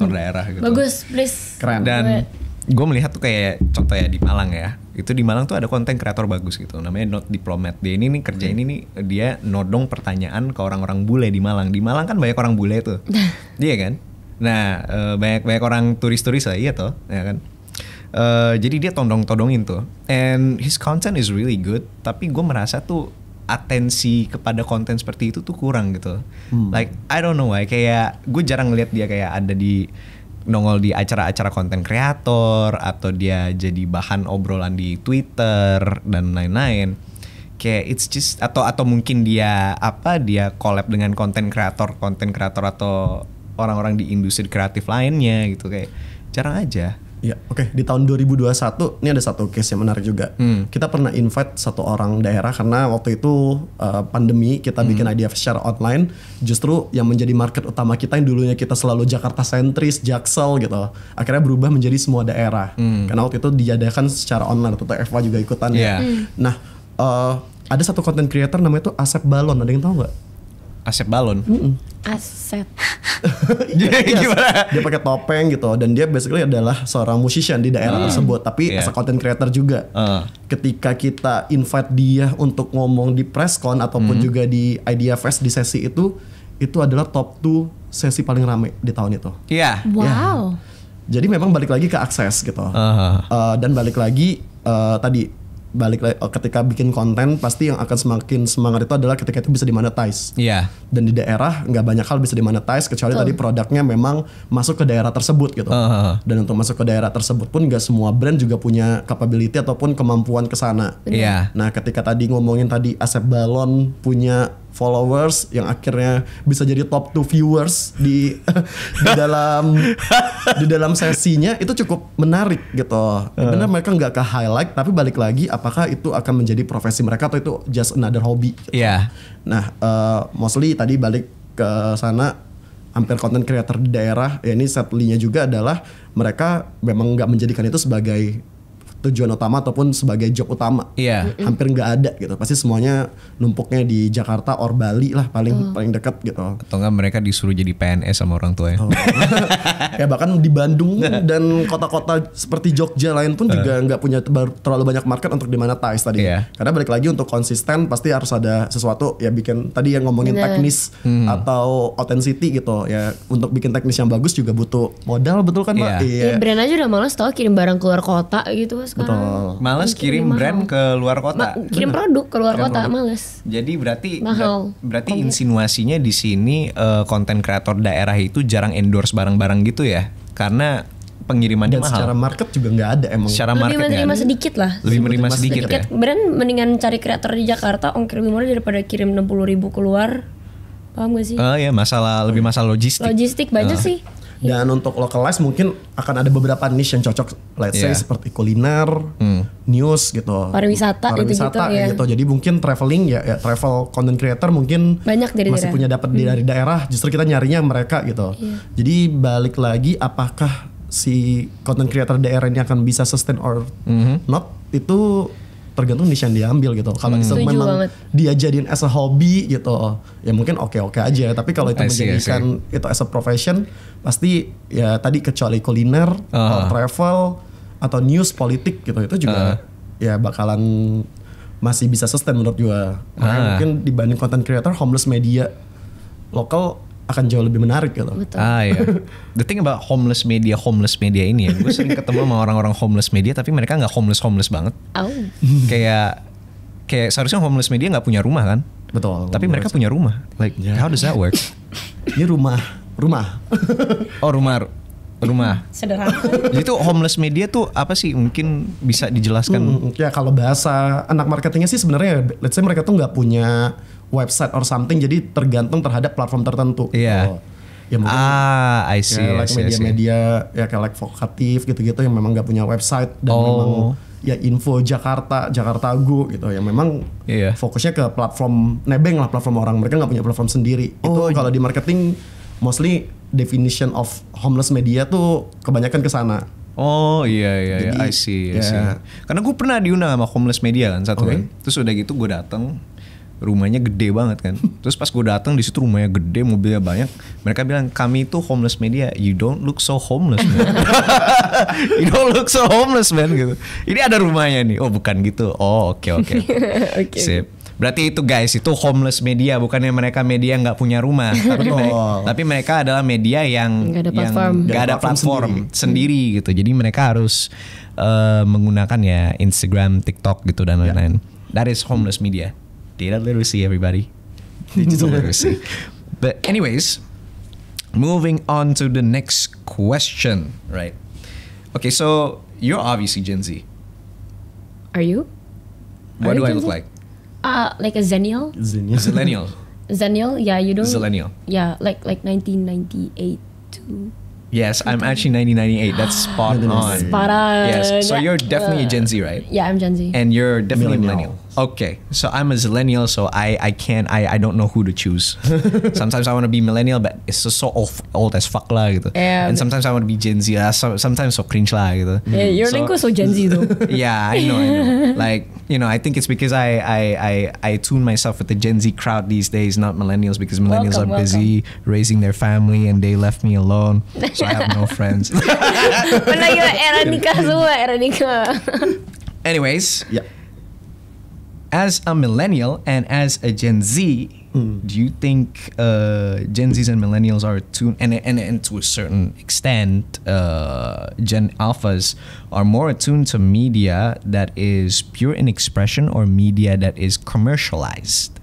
daerah gitu. Bagus, please. Keren. Dan gue melihat tuh kayak contoh ya di Malang ya, itu di Malang tuh ada konten kreator bagus gitu, namanya Not Diplomat. Dia ini nih kerja ini nih, dia nodong pertanyaan ke orang-orang bule di Malang. Di Malang kan banyak orang bule tuh, iya kan? Nah, banyak orang turis-turis lah, iya toh, ya kan? Jadi dia todongin tuh, and his content is really good. Tapi gue merasa tuh atensi kepada konten seperti itu tuh kurang gitu. Like I don't know why, kayak gue jarang ngeliat dia kayak ada di nongol di acara-acara konten kreator, atau dia jadi bahan obrolan di Twitter dan lain-lain. Kayak it's just atau mungkin dia collab dengan konten kreator atau orang-orang di industri kreatif lainnya gitu, kayak jarang aja. Ya, oke. Di tahun 2021 ini ada satu case yang menarik juga. Kita pernah invite satu orang daerah karena waktu itu pandemi kita bikin IDF secara online. Justru yang menjadi market utama kita yang dulunya kita selalu Jakarta sentris, Jaksel gitu, akhirnya berubah menjadi semua daerah. Karena waktu itu diadakan secara online. Waktu itu Eva juga ikutan ya. Nah, ada satu content creator namanya tuh Asep Balon. Ada yang tahu nggak? Asep Balon. Aset. Yes. Dia pakai topeng gitu dan dia basically adalah seorang musician di daerah tersebut tapi as a content creator juga. Ketika kita invite dia untuk ngomong di presscon ataupun juga di IDFS di sesi itu adalah top 2 sesi paling rame di tahun itu. Iya. Wow. Jadi memang balik lagi ke akses gitu. Dan balik lagi ketika bikin konten pasti yang akan semakin semangat itu adalah ketika itu bisa dimonetize. Iya. Dan di daerah nggak banyak hal bisa dimonetize kecuali tadi produknya memang masuk ke daerah tersebut gitu. Dan untuk masuk ke daerah tersebut pun nggak semua brand juga punya capability ataupun kemampuan ke sana. Iya. Nah, ketika tadi ngomongin tadi Asep Balon punya followers yang akhirnya bisa jadi top 2 viewers di dalam sesinya itu cukup menarik gitu. Benar mereka nggak ke highlight tapi balik lagi apakah itu akan menjadi profesi mereka atau itu just another hobby gitu. Iya. Nah, mostly tadi balik ke sana hampir content creator di daerah ya ini sadly-nya juga adalah mereka memang nggak menjadikan itu sebagai tujuan utama ataupun sebagai job utama. Iya. Hampir nggak ada gitu. Pasti semuanya numpuknya di Jakarta or Bali lah paling dekat gitu. Atau enggak mereka disuruh jadi PNS sama orang tua ya. Ya bahkan di Bandung dan kota-kota seperti Jogja lain pun juga nggak punya terlalu banyak market untuk dimonetize tadi. Karena balik lagi untuk konsisten pasti harus ada sesuatu ya bikin tadi yang ngomongin teknis atau authenticity gitu ya. Untuk bikin teknis yang bagus juga butuh modal betul kan Mbak? Ya, brand aja udah males tau kirim barang keluar kota gitu sekarang. Betul. Males kirim brand ke luar kota. Kirim produk ke luar kota males. Jadi berarti Mahal. berarti insinuasinya di sini konten kreator daerah itu jarang endorse barang-barang gitu ya. Karena pengirimannya Dan mahal. secara market juga nggak ada emang. Secara Lebih market menerima sedikit lah. Lebih menerima sedikit ya. Brand mendingan cari kreator di Jakarta ongkir lebih murah daripada kirim 60.000 keluar. Paham gak sih? Ya lebih masalah logistik. Logistik banyak sih. Dan untuk localize mungkin akan ada beberapa niche yang cocok, let's say seperti kuliner, news gitu, pariwisata gitu-gitu, ya. gitu. Jadi mungkin traveling ya travel content creator mungkin banyak dari masih daerah. punya dapat dari daerah. Justru kita nyarinya mereka gitu. Jadi balik lagi apakah si content creator daerah ini akan bisa sustain or not itu tergantung niche yang diambil gitu. Kalau itu memang dia jadiin as a hobby gitu, ya mungkin oke aja. Tapi kalau itu menjadikan itu as a profession, pasti ya tadi kecuali kuliner, travel atau news, politik gitu, itu juga ya bakalan masih bisa sustain menurut gua. Makanya mungkin dibanding content creator, homeless media lokal akan jauh lebih menarik gitu. Betul. Iya. The thing about homeless media ini ya, gue sering ketemu sama orang-orang homeless media tapi mereka nggak homeless banget. Kayak seharusnya homeless media nggak punya rumah kan? Betul. Tapi mereka punya rumah. Like how does that work? Ini rumah. Oh rumah. Sederhana. Jadi tuh homeless media tuh apa sih? Mungkin bisa dijelaskan? Ya kalau bahasa anak marketingnya sih sebenarnya, let's say mereka tuh nggak punya website or something, jadi tergantung terhadap platform tertentu. Iya. Ya mungkin I see. ya, like media-media ya kayak like vokatif gitu-gitu yang memang nggak punya website dan memang ya info Jakarta Go gitu ya memang fokusnya ke platform nebeng lah, platform orang, mereka nggak punya platform sendiri. Itu kalau di marketing mostly definition of homeless media tuh kebanyakan ke sana. Oh iya. I see. Karena gue pernah diundang sama homeless media kan satu kan. Terus udah gitu gue dateng, rumahnya gede banget kan. Terus pas gue datang di situ rumahnya gede, mobilnya banyak. Mereka bilang kami itu homeless media. You don't look so homeless man. You don't look so homeless man gitu. Ini ada rumahnya nih. Oh bukan gitu. Oh oke. Sip. Berarti itu guys, itu homeless media, bukannya mereka media nggak punya rumah, tapi mereka adalah media yang nggak ada platform sendiri gitu. Jadi mereka harus menggunakan ya Instagram, TikTok gitu dan lain-lain. That is homeless media. Data literacy, everybody. Digital literacy. But anyways, moving on to the next question, right? Okay, so you're obviously Gen Z. Are you? What do I look like? Like a Zillennial. Zillennial. Zillennial, yeah, you don't. Zillennial. Yeah, like 1998 to Yes, I'm actually 1998. That's spot on. Spot on. Yes, so you're definitely a Gen Z, right? Yeah, I'm Gen Z. And you're definitely a millennial. Millennial. Okay, so I'm a zillennial, so I can't, I don't know who to choose. Sometimes I want to be millennial, but it's just so old as fuck lah gitu. Yeah, And sometimes I want to be Gen Z, sometimes so cringe lah gitu. Yeah, your name so Gen Z though. Yeah, I know. Like, I think it's because I tune myself with the Gen Z crowd these days, not millennials, because millennials Welcome, are busy raising their family and they left me alone, so I have no friends. Mana ya era nikah semua, era nikah. Anyways, Ya. as a millennial and as a Gen Z, do you think Gen Zs and millennials are tuned, and to a certain extent, Gen Alphas are more attuned to media that is pure in expression or media that is commercialized?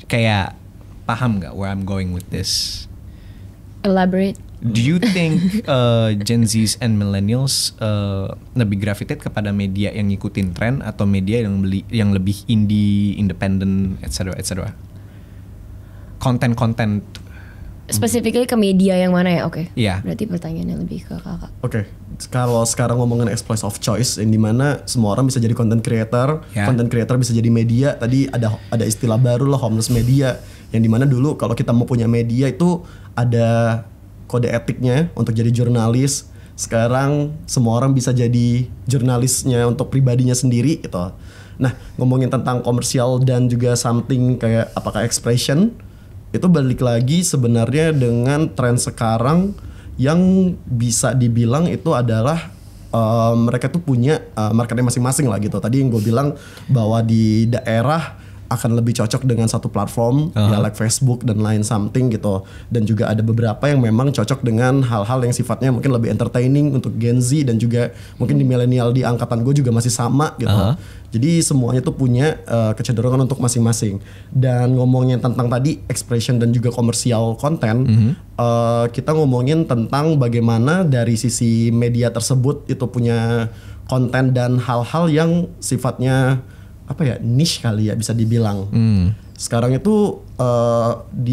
Kayak, paham nggak where I'm going with this? Elaborate. Do you think Gen Zs and Millennials lebih gravitate kepada media yang ngikutin tren atau media yang lebih indie, independent, etc. Konten-konten. Specifically ke media yang mana ya? Oke. Iya. Berarti pertanyaannya lebih ke kakak. Oke, kalau sekarang ngomongin exploit of choice, yang dimana semua orang bisa jadi content creator, Ya. content creator bisa jadi media. Tadi ada istilah baru lah, homeless media, yang dimana dulu kalau kita mau punya media itu ada kode etiknya untuk jadi jurnalis. Sekarang semua orang bisa jadi jurnalisnya untuk pribadinya sendiri gitu. Nah, ngomongin tentang komersial dan juga something kayak apakah expression, itu balik lagi sebenarnya dengan tren sekarang yang bisa dibilang itu adalah mereka tuh punya marketnya masing-masing lah gitu. Tadi yang gue bilang bahwa di daerah akan lebih cocok dengan satu platform ya like Facebook dan lain something gitu. Dan juga ada beberapa yang memang cocok dengan hal-hal yang sifatnya mungkin lebih entertaining untuk Gen Z, dan juga mungkin di milenial di angkatan gue juga masih sama gitu. Jadi semuanya tuh punya kecenderungan untuk masing-masing. Dan ngomongin tentang tadi expression dan juga komersial konten, kita ngomongin tentang bagaimana dari sisi media tersebut itu punya konten dan hal-hal yang sifatnya apa ya, niche kali ya bisa dibilang. Sekarang itu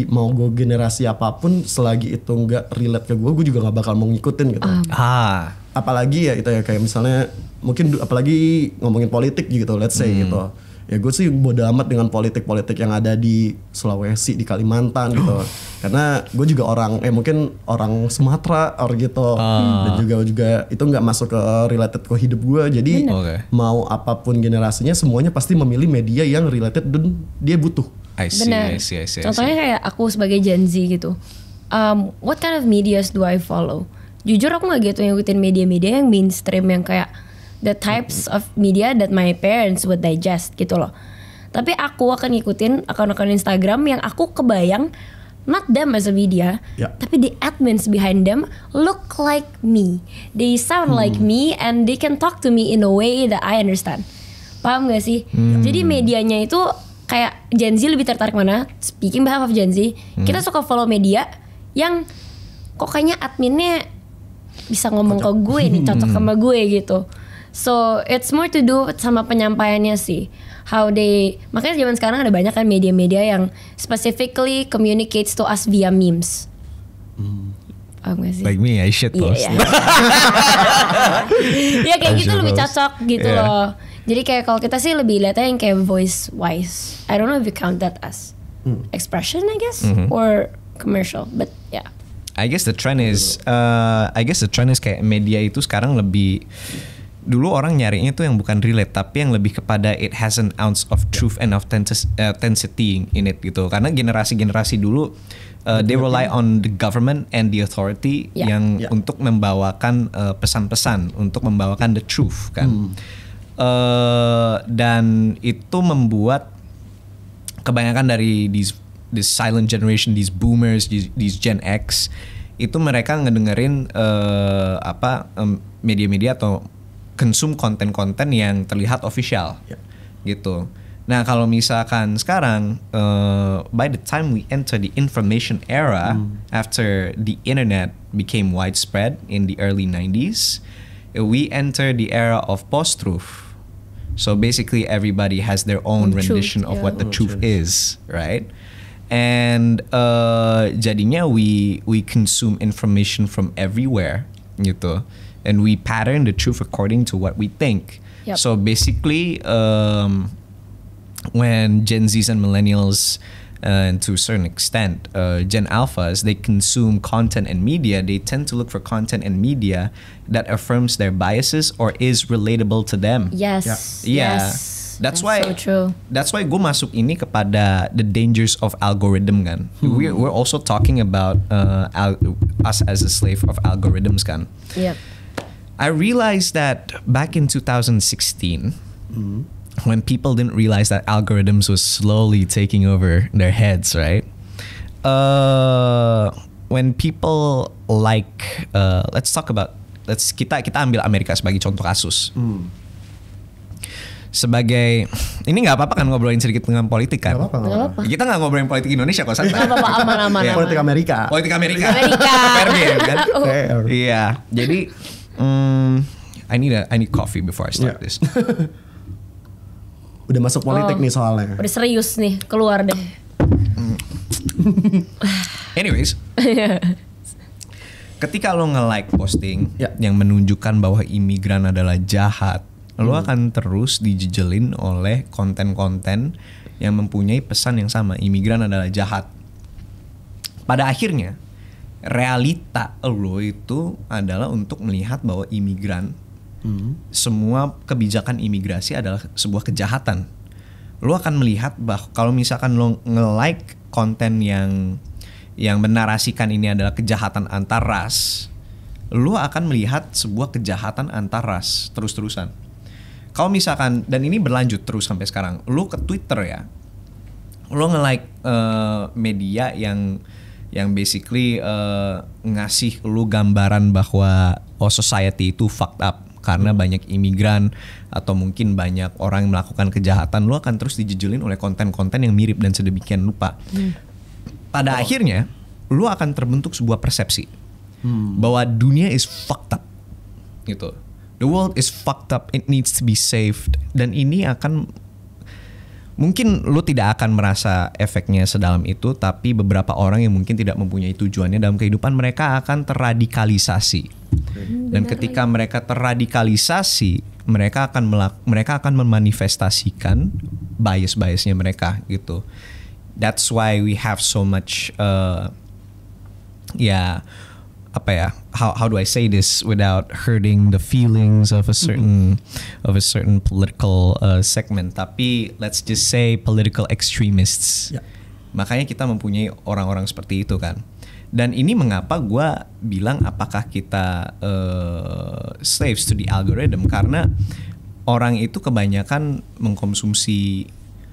mau gue generasi apapun, selagi itu nggak relate ke gue juga nggak bakal mau ngikutin gitu. Apalagi ya itu ya kayak misalnya mungkin apalagi ngomongin politik gitu, let's say gitu. Ya gue sih bodo amat dengan politik-politik yang ada di Sulawesi, di Kalimantan gitu. Karena gue juga mungkin orang Sumatera gitu. Dan juga itu nggak masuk ke related ke hidup gue. Jadi mau apapun generasinya semuanya pasti memilih media yang related dan dia butuh. I see. Contohnya kayak aku sebagai Gen Z gitu. What kind of medias do I follow? Jujur aku nggak gitu ngikutin media-media yang mainstream yang kayak the types of media that my parents would digest gitu loh. Tapi aku akan ngikutin akun-akun Instagram yang aku kebayang not them as a media, tapi the admins behind them look like me. They sound like me and they can talk to me in a way that I understand. Paham gak sih? Jadi medianya itu kayak Gen Z lebih tertarik mana? Speaking behalf of Gen Z, kita suka follow media yang kok kayaknya adminnya bisa ngomong ke gue nih, cocok sama gue gitu. So it's more to do sama penyampaiannya sih. Makanya zaman sekarang ada banyak kan media-media yang specifically communicates to us via memes. Paham gak sih? Like me, I shit post. Ya kayak gitu lebih cocok gitu loh. Jadi kayak kalau kita sih lebih lihatnya yang kayak voice wise. I don't know if you count that as expression, I guess, or commercial, but yeah. I guess the trend is kayak media itu sekarang lebih, dulu orang nyarinya tuh yang bukan relate tapi yang lebih kepada it has an ounce of truth and authenticity in it gitu. Karena generasi dulu they rely on the government and the authority yang untuk membawakan pesan-pesan, untuk membawakan the truth kan. Dan itu membuat kebanyakan dari this silent generation, these boomers, these Gen X, itu mereka ngedengerin media-media atau konsum konten-konten yang terlihat official gitu. Nah kalau misalkan sekarang by the time we enter the information era, after the internet became widespread in the early 90s, we enter the era of post-truth. So basically everybody has their own rendition of what the truth is, right? And jadinya we consume information from everywhere gitu, and we pattern the truth according to what we think. Yep. So basically, when Gen Zs and millennials, and to a certain extent, Gen Alphas, they consume content and media, they tend to look for content and media that affirms their biases or is relatable to them. Yes. Yeah. Yes. That's why. so true. That's why gue masuk ini kepada the dangers of algorithm kan. We're also talking about us as a slave of algorithms kan. Yep. I realized that back in 2016, when people didn't realize that algorithms was slowly taking over their heads, right? When people like, kita ambil Amerika sebagai contoh kasus. Sebagai ini nggak apa-apa kan ngobrolin sedikit dengan politik kan? Gak apa-apa. Kita nggak ngobrolin politik Indonesia kok santai. Nggak apa-apa, aman. Iya. Politik Amerika. Politik Amerika. Amerika. Fair game kan? Fair. Iya. Jadi I need coffee before I start Yeah. this. Udah masuk politik nih soalnya. Udah serius nih, keluar deh. Anyways, ketika lo nge-like posting Ya. yang menunjukkan bahwa imigran adalah jahat, lo akan terus dijejelin oleh konten-konten yang mempunyai pesan yang sama, imigran adalah jahat. Pada akhirnya, realita lo itu adalah untuk melihat bahwa imigran, semua kebijakan imigrasi adalah sebuah kejahatan. Lo akan melihat bahwa kalau misalkan lo nge-like konten yang menarasikan ini adalah kejahatan antar ras, lo akan melihat sebuah kejahatan antar ras terus-terusan. Kalau misalkan, dan ini berlanjut terus sampai sekarang, lo ke Twitter ya, lo nge-like media yang basically ngasih lo gambaran bahwa society itu fucked up karena banyak imigran atau mungkin banyak orang yang melakukan kejahatan, lo akan terus dijejelin oleh konten-konten yang mirip dan sedemikian rupa. Pada akhirnya, lo akan terbentuk sebuah persepsi bahwa dunia is fucked up, gitu. The world is fucked up, it needs to be saved. Dan ini akan, mungkin lo tidak akan merasa efeknya sedalam itu, tapi beberapa orang yang mungkin tidak mempunyai tujuannya dalam kehidupan mereka akan terradikalisasi. Dan ketika mereka terradikalisasi, mereka akan memanifestasikan bias-biasnya mereka gitu. That's why we have so much how do I say this without hurting the feelings of a certain political segment, tapi let's just say political extremists. Ya. Makanya kita mempunyai orang-orang seperti itu kan. Dan ini mengapa gue bilang apakah kita slaves to the algorithm, karena orang itu kebanyakan mengkonsumsi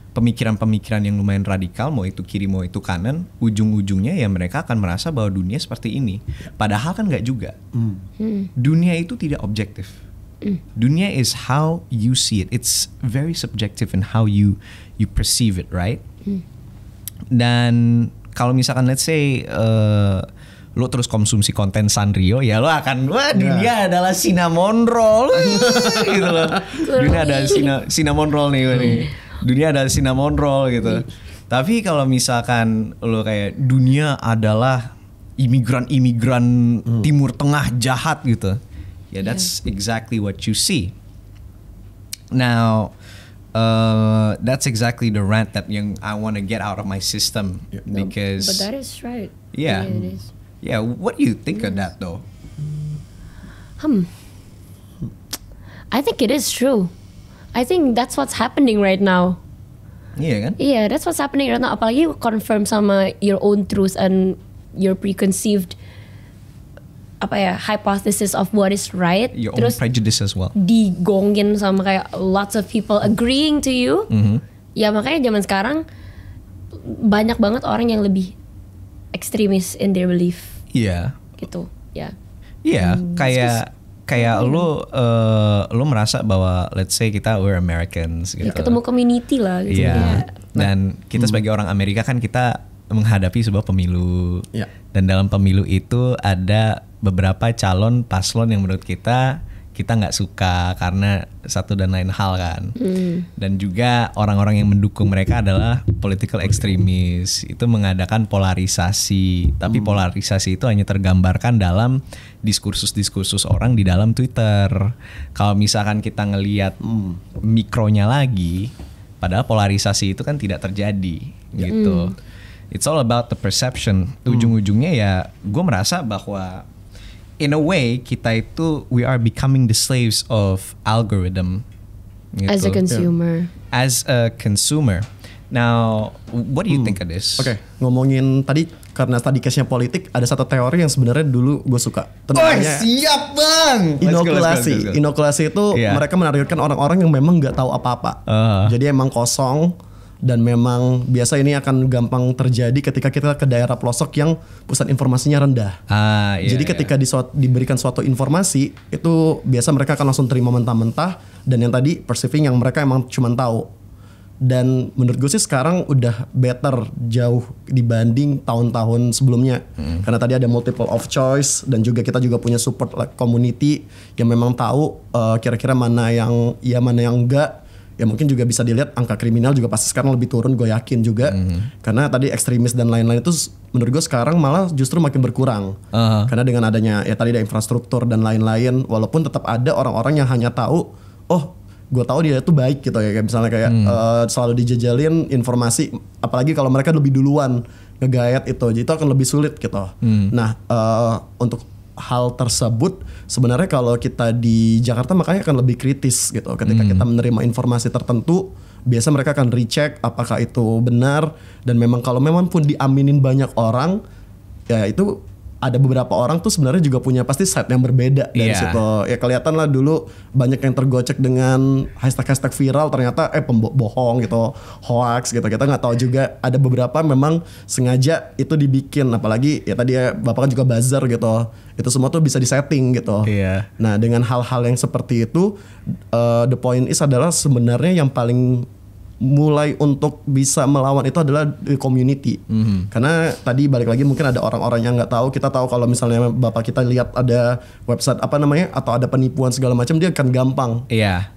pemikiran-pemikiran yang lumayan radikal, mau itu kiri mau itu kanan, ujung-ujungnya ya mereka akan merasa bahwa dunia seperti ini. Padahal kan nggak juga. Dunia itu tidak objektif. Dunia is how you see it. It's very subjective in how you perceive it, right? Dan kalau misalkan let's say lo terus konsumsi konten Sanrio, ya lo akan dunia adalah cinnamon roll gitu loh. Dunia ada cinnamon roll nih. Dunia ada cinnamon roll gitu. Tapi kalau misalkan lo kayak dunia adalah imigran Timur Tengah jahat gitu, ya that's exactly what you see. Now that's exactly the rant that I want to get out of my system, because But that is right. Yeah. It is. Yeah, what do you think of that though? I think it is true. I think that's what's happening right now. Iya kan? Yeah, that's what's happening right now. Apalagi confirm sama your own truth and your preconceived hypothesis of what is right. Your own Terus prejudice as well. digongin sama kayak lots of people agreeing to you. Ya makanya zaman sekarang banyak banget orang yang lebih ekstremis in their belief Iya. gitu. Ya. Iya, kayak lo merasa bahwa let's say we're Americans gitu. Ketemu community lah gitu. Iya. Dan kita sebagai orang Amerika kan kita menghadapi sebuah pemilu. Iya. Dan dalam pemilu itu ada beberapa calon paslon yang menurut kita kita nggak suka karena satu dan lain hal kan. Dan juga orang-orang yang mendukung mereka adalah political extremis. Itu mengadakan polarisasi. Tapi polarisasi itu hanya tergambarkan dalam diskursus-diskursus orang di dalam Twitter. Kalau misalkan kita ngelihat mikronya lagi, padahal polarisasi itu kan tidak terjadi gitu. It's all about the perception. Ujung-ujungnya ya gue merasa bahwa in a way kita itu we are becoming the slaves of algorithm gitu. As a consumer. As a consumer. Now, what do you think of this? Oke, ngomongin tadi karena tadi case-nya politik, ada satu teori yang sebenarnya dulu gue suka. Siap bang. Inokulasi. Inokulasi itu mereka menargetkan orang-orang yang memang nggak tahu apa-apa. Jadi emang kosong dan memang biasa ini akan gampang terjadi ketika kita ke daerah pelosok yang pusat informasinya rendah. Jadi ketika diberikan suatu informasi itu biasa mereka akan langsung terima mentah-mentah dan yang tadi perceiving yang mereka emang cuma tahu. Dan menurut gue sih sekarang udah better jauh dibanding tahun-tahun sebelumnya. Karena tadi ada multiple of choice dan juga kita juga punya support community yang memang tahu kira-kira mana yang iya mana yang enggak. Ya mungkin juga bisa dilihat angka kriminal juga pasti sekarang lebih turun, gue yakin juga. Karena tadi ekstremis dan lain-lain itu menurut gue sekarang malah justru makin berkurang. Karena dengan adanya ya tadi ada infrastruktur dan lain-lain, walaupun tetap ada orang-orang yang hanya tahu, oh gue tahu dia itu baik gitu ya, kayak misalnya kayak selalu dijajalin informasi, apalagi kalau mereka lebih duluan ngegayat itu, jadi itu akan lebih sulit gitu. Nah untuk hal tersebut sebenarnya kalau kita di Jakarta makanya akan lebih kritis gitu ketika kita menerima informasi tertentu, biasa mereka akan recheck apakah itu benar, dan memang kalau memang pun diaminin banyak orang ya itu ada beberapa orang tuh sebenarnya juga punya pasti side yang berbeda dari situ. Ya kelihatan lah dulu banyak yang tergocek dengan hashtag viral ternyata bohong gitu, hoax gitu. Kita nggak tahu juga ada beberapa memang sengaja itu dibikin, apalagi ya tadi ya Bapak kan juga buzzer gitu. Itu semua tuh bisa disetting gitu. Nah dengan hal-hal yang seperti itu the point is adalah sebenarnya yang paling mulai untuk bisa melawan itu adalah community. Karena tadi balik lagi mungkin ada orang-orang yang nggak tahu. Kita tahu kalau misalnya Bapak kita lihat ada website apa namanya atau ada penipuan segala macam, dia akan gampang.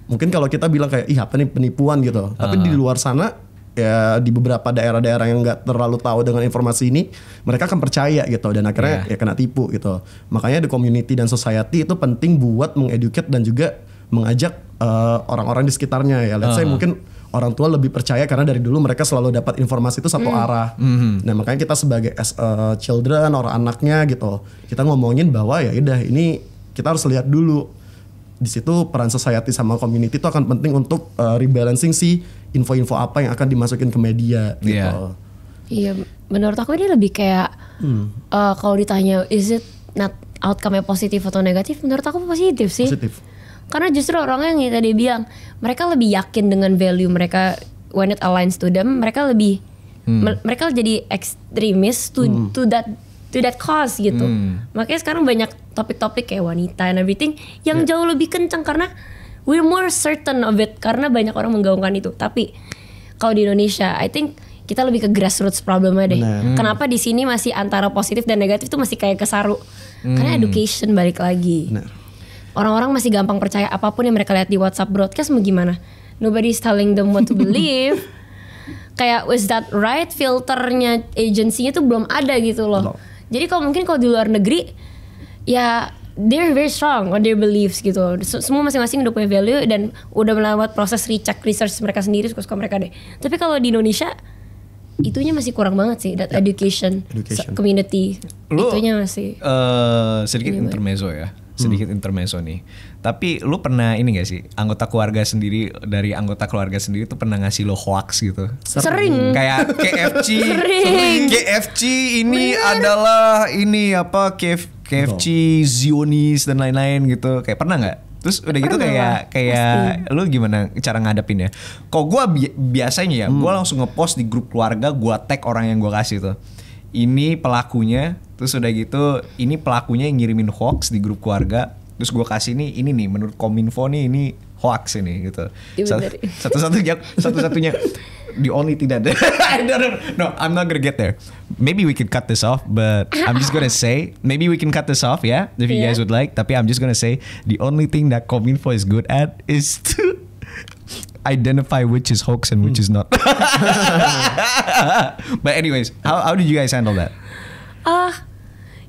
Mungkin kalau kita bilang kayak ih apa nih penipuan gitu. Tapi di luar sana ya di beberapa daerah-daerah yang nggak terlalu tahu dengan informasi ini, mereka akan percaya gitu dan akhirnya ya kena tipu gitu. Makanya the community dan society itu penting buat mengeducate dan juga mengajak orang-orang di sekitarnya ya. Let's say mungkin orang tua lebih percaya karena dari dulu mereka selalu dapat informasi itu satu arah. Nah makanya kita sebagai children, orang anaknya gitu, kita ngomongin bahwa ya udah ini kita harus lihat dulu. Di situ peran society sama community itu akan penting untuk rebalancing si info-info apa yang akan dimasukin ke media gitu. Iya, menurut aku ini lebih kayak kalau ditanya is it not outcome-nya positif atau negatif, menurut aku positif sih. Positif. Karena justru orang yang tadi bilang mereka lebih yakin dengan value mereka when it aligns to them, mereka lebih mereka jadi ekstremis to that cause gitu. Makanya sekarang banyak topik-topik kayak wanita and everything yang jauh lebih kencang karena we're more certain of it karena banyak orang menggaungkan itu. Tapi kalau di Indonesia, I think kita lebih ke grassroots problemnya deh. Kenapa di sini masih antara positif dan negatif itu masih kayak kesaru? Karena education balik lagi. Orang-orang masih gampang percaya apapun yang mereka lihat di WhatsApp broadcast mau gimana. Nobody's telling them what to believe. Kayak was that right, filternya agensinya tuh belum ada gitu loh. Jadi kalau mungkin kalau di luar negeri ya they're very strong on their beliefs gitu. Semua masing-masing udah punya value dan udah melewat proses recheck research mereka sendiri suka-suka mereka deh. Tapi kalau di Indonesia itunya masih kurang banget sih, that education. Community. Itunya masih sedikit intermezzo ya. Sedikit intermezzo nih. Tapi lu pernah ini gak sih, anggota keluarga sendiri tuh pernah ngasih lo hoax gitu? Sering. Kayak KFC. Sering. KFC ini adalah ini apa KFC Zionis dan lain-lain gitu. Kayak pernah nggak? Terus udah gitu kayak lu gimana cara ngadepinnya? Kok gue biasanya ya, gue langsung ngepost di grup keluarga, gue tag orang yang gue kasih tuh. Ini pelakunya, terus udah gitu ini pelakunya yang ngirimin hoax di grup keluarga, terus gue kasih ini nih menurut Kominfo nih ini hoax ini gitu. Iya, bener. Satu-satunya the only thing that no, I'm not gonna get there. Maybe we can cut this off, but I'm just gonna say maybe we can cut this off, yeah, if you guys would like. Tapi I'm just gonna say the only thing that Kominfo is good at is to identify which is hoax and which is not. But anyways, how did you guys handle that?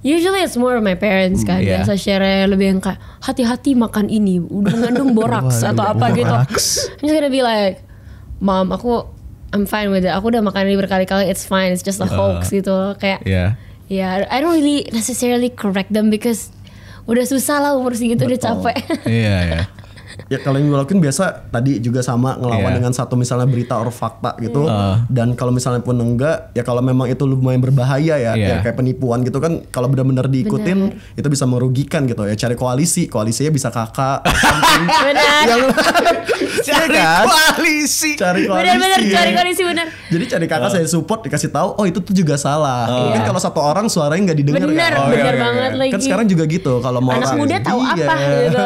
Usually it's more of my parents kan. Yeah. Biasa share lebih yang kayak hati-hati makan ini udah mengandung boraks atau apa gitu. I'm just gonna be like, Mom, I'm fine with it. Aku udah makan ini berkali-kali. It's fine. It's just a hoax gitu. Kayak yeah, I don't really necessarily correct them because udah susah lah umur segitu, udah capek. Iya. Ya kalau yang gue lakuin biasa tadi juga sama ngelawan dengan satu misalnya berita or fakta gitu. Dan kalau misalnya pun enggak, ya kalau memang itu lumayan berbahaya ya, ya kayak penipuan gitu kan, kalau benar-benar diikutin itu bisa merugikan gitu ya. Cari koalisinya bisa kakak. Benar. Cari koalisi. Cari koalisi benar. Jadi cari kakak saya support, dikasih tahu oh itu tuh juga salah. Kan kalau satu orang suaranya nggak didengar benar banget lagi. Kan sekarang juga gitu kalau mau anak muda tahu apa gitu.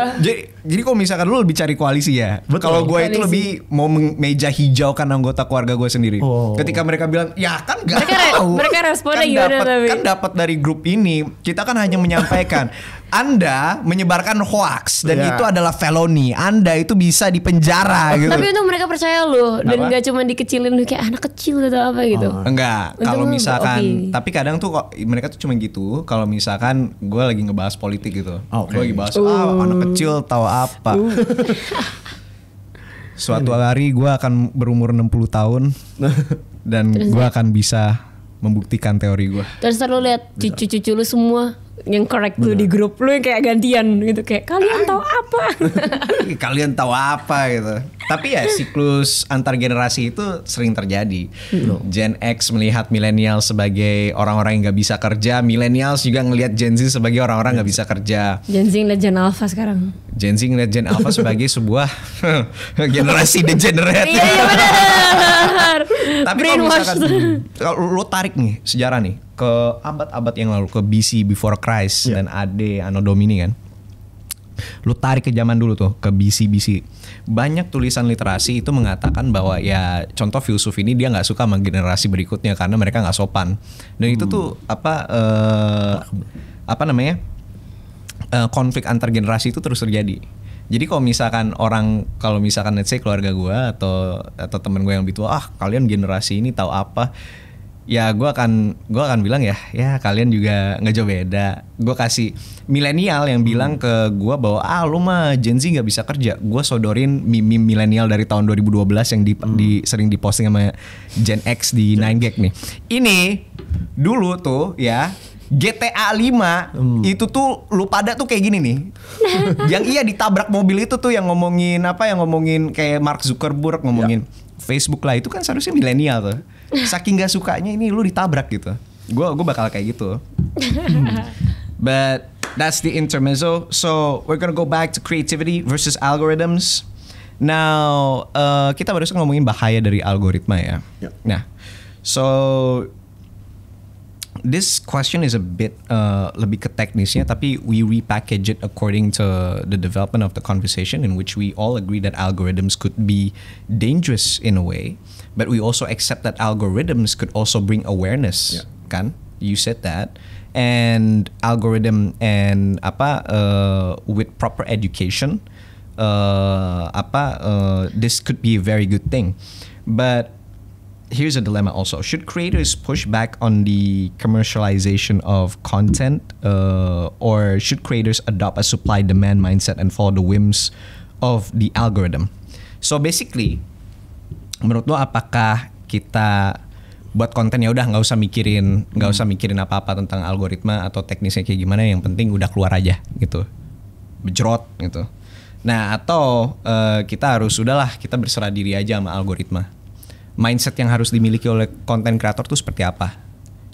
Jadi kalau misalkan lu lebih cari koalisi ya. Kalau gue itu lebih mau meja hijau kan anggota keluarga gue sendiri. Ketika mereka bilang, ya kan gak tahu. Mereka responnya gimana tapi? Kan dapat dari grup ini. Kita kan hanya menyampaikan. Anda menyebarkan hoax dan itu adalah felony. Anda itu bisa dipenjara gitu. Tapi itu mereka percaya lu dan gak cuma dikecilin lu kayak anak kecil atau apa gitu. Enggak. Kalau misalkan, tapi kadang tuh kok mereka tuh cuma gitu. Kalau misalkan gue lagi ngebahas politik gitu, gue lagi bahas anak kecil tahu apa. Suatu hari gue akan berumur 60 tahun dan gue akan bisa membuktikan teori gue. Terus lu lihat cucu-cucu lu semua yang correct lu di grup lu yang kayak gantian gitu, kayak kalian tahu apa? Kalian tahu apa gitu. Tapi ya siklus antar generasi itu sering terjadi. Gen X melihat milenial sebagai orang-orang yang nggak bisa kerja, millennials juga ngelihat Gen Z sebagai orang-orang nggak bisa kerja. Gen Z ngeliat Gen Alpha sekarang. Gen Z ngeliat Gen Alpha sebagai sebuah generasi degenerate. Iya benar. Tapi kalau misalkan kalau lo tarik nih sejarah nih ke abad-abad yang lalu, ke BC before Christ dan AD Anno Domini kan. Lu tarik ke zaman dulu tuh, ke BC. Banyak tulisan literasi itu mengatakan bahwa ya contoh filsuf ini dia nggak suka sama generasi berikutnya karena mereka nggak sopan. Dan itu tuh apa namanya? Konflik antar generasi itu terus terjadi. Jadi kalau misalkan let's say keluarga gue atau temen gue yang gitu, kalian generasi ini tahu apa? Ya gue akan bilang ya kalian juga nggak jauh beda. Gue kasih milenial yang bilang ke gue bahwa lu mah Gen Z nggak bisa kerja. Gue sodorin meme milenial dari tahun 2012 yang sering diposting sama Gen X di 9gag nih. Ini dulu tuh ya GTA 5 itu tuh lu pada tuh kayak gini nih. Yang ditabrak mobil itu tuh yang ngomongin kayak Mark Zuckerberg ngomongin Facebook lah, itu kan seharusnya milenial tuh. Saking gak sukanya ini lu ditabrak gitu. Gue bakal kayak gitu. But that's the intermezzo. So we're gonna go back to creativity versus algorithms. Now kita baru ngomongin bahaya dari algoritma ya. Nah, so this question is a bit lebih ke teknisnya, tapi we repackage it according to the development of the conversation, in which we all agree that algorithms could be dangerous in a way, but we also accept that algorithms could also bring awareness. Kan? You said that. And algorithm and with proper education, this could be a very good thing. But here's a dilemma also. Should creators push back on the commercialization of content, or should creators adopt a supply-demand mindset and follow the whims of the algorithm? So basically, menurut lo apakah kita buat konten ya udah nggak usah mikirin apa-apa tentang algoritma atau teknisnya kayak gimana, yang penting udah keluar aja gitu, bejrot gitu. Nah, atau kita berserah diri aja sama algoritma. Mindset yang harus dimiliki oleh konten kreator tuh seperti apa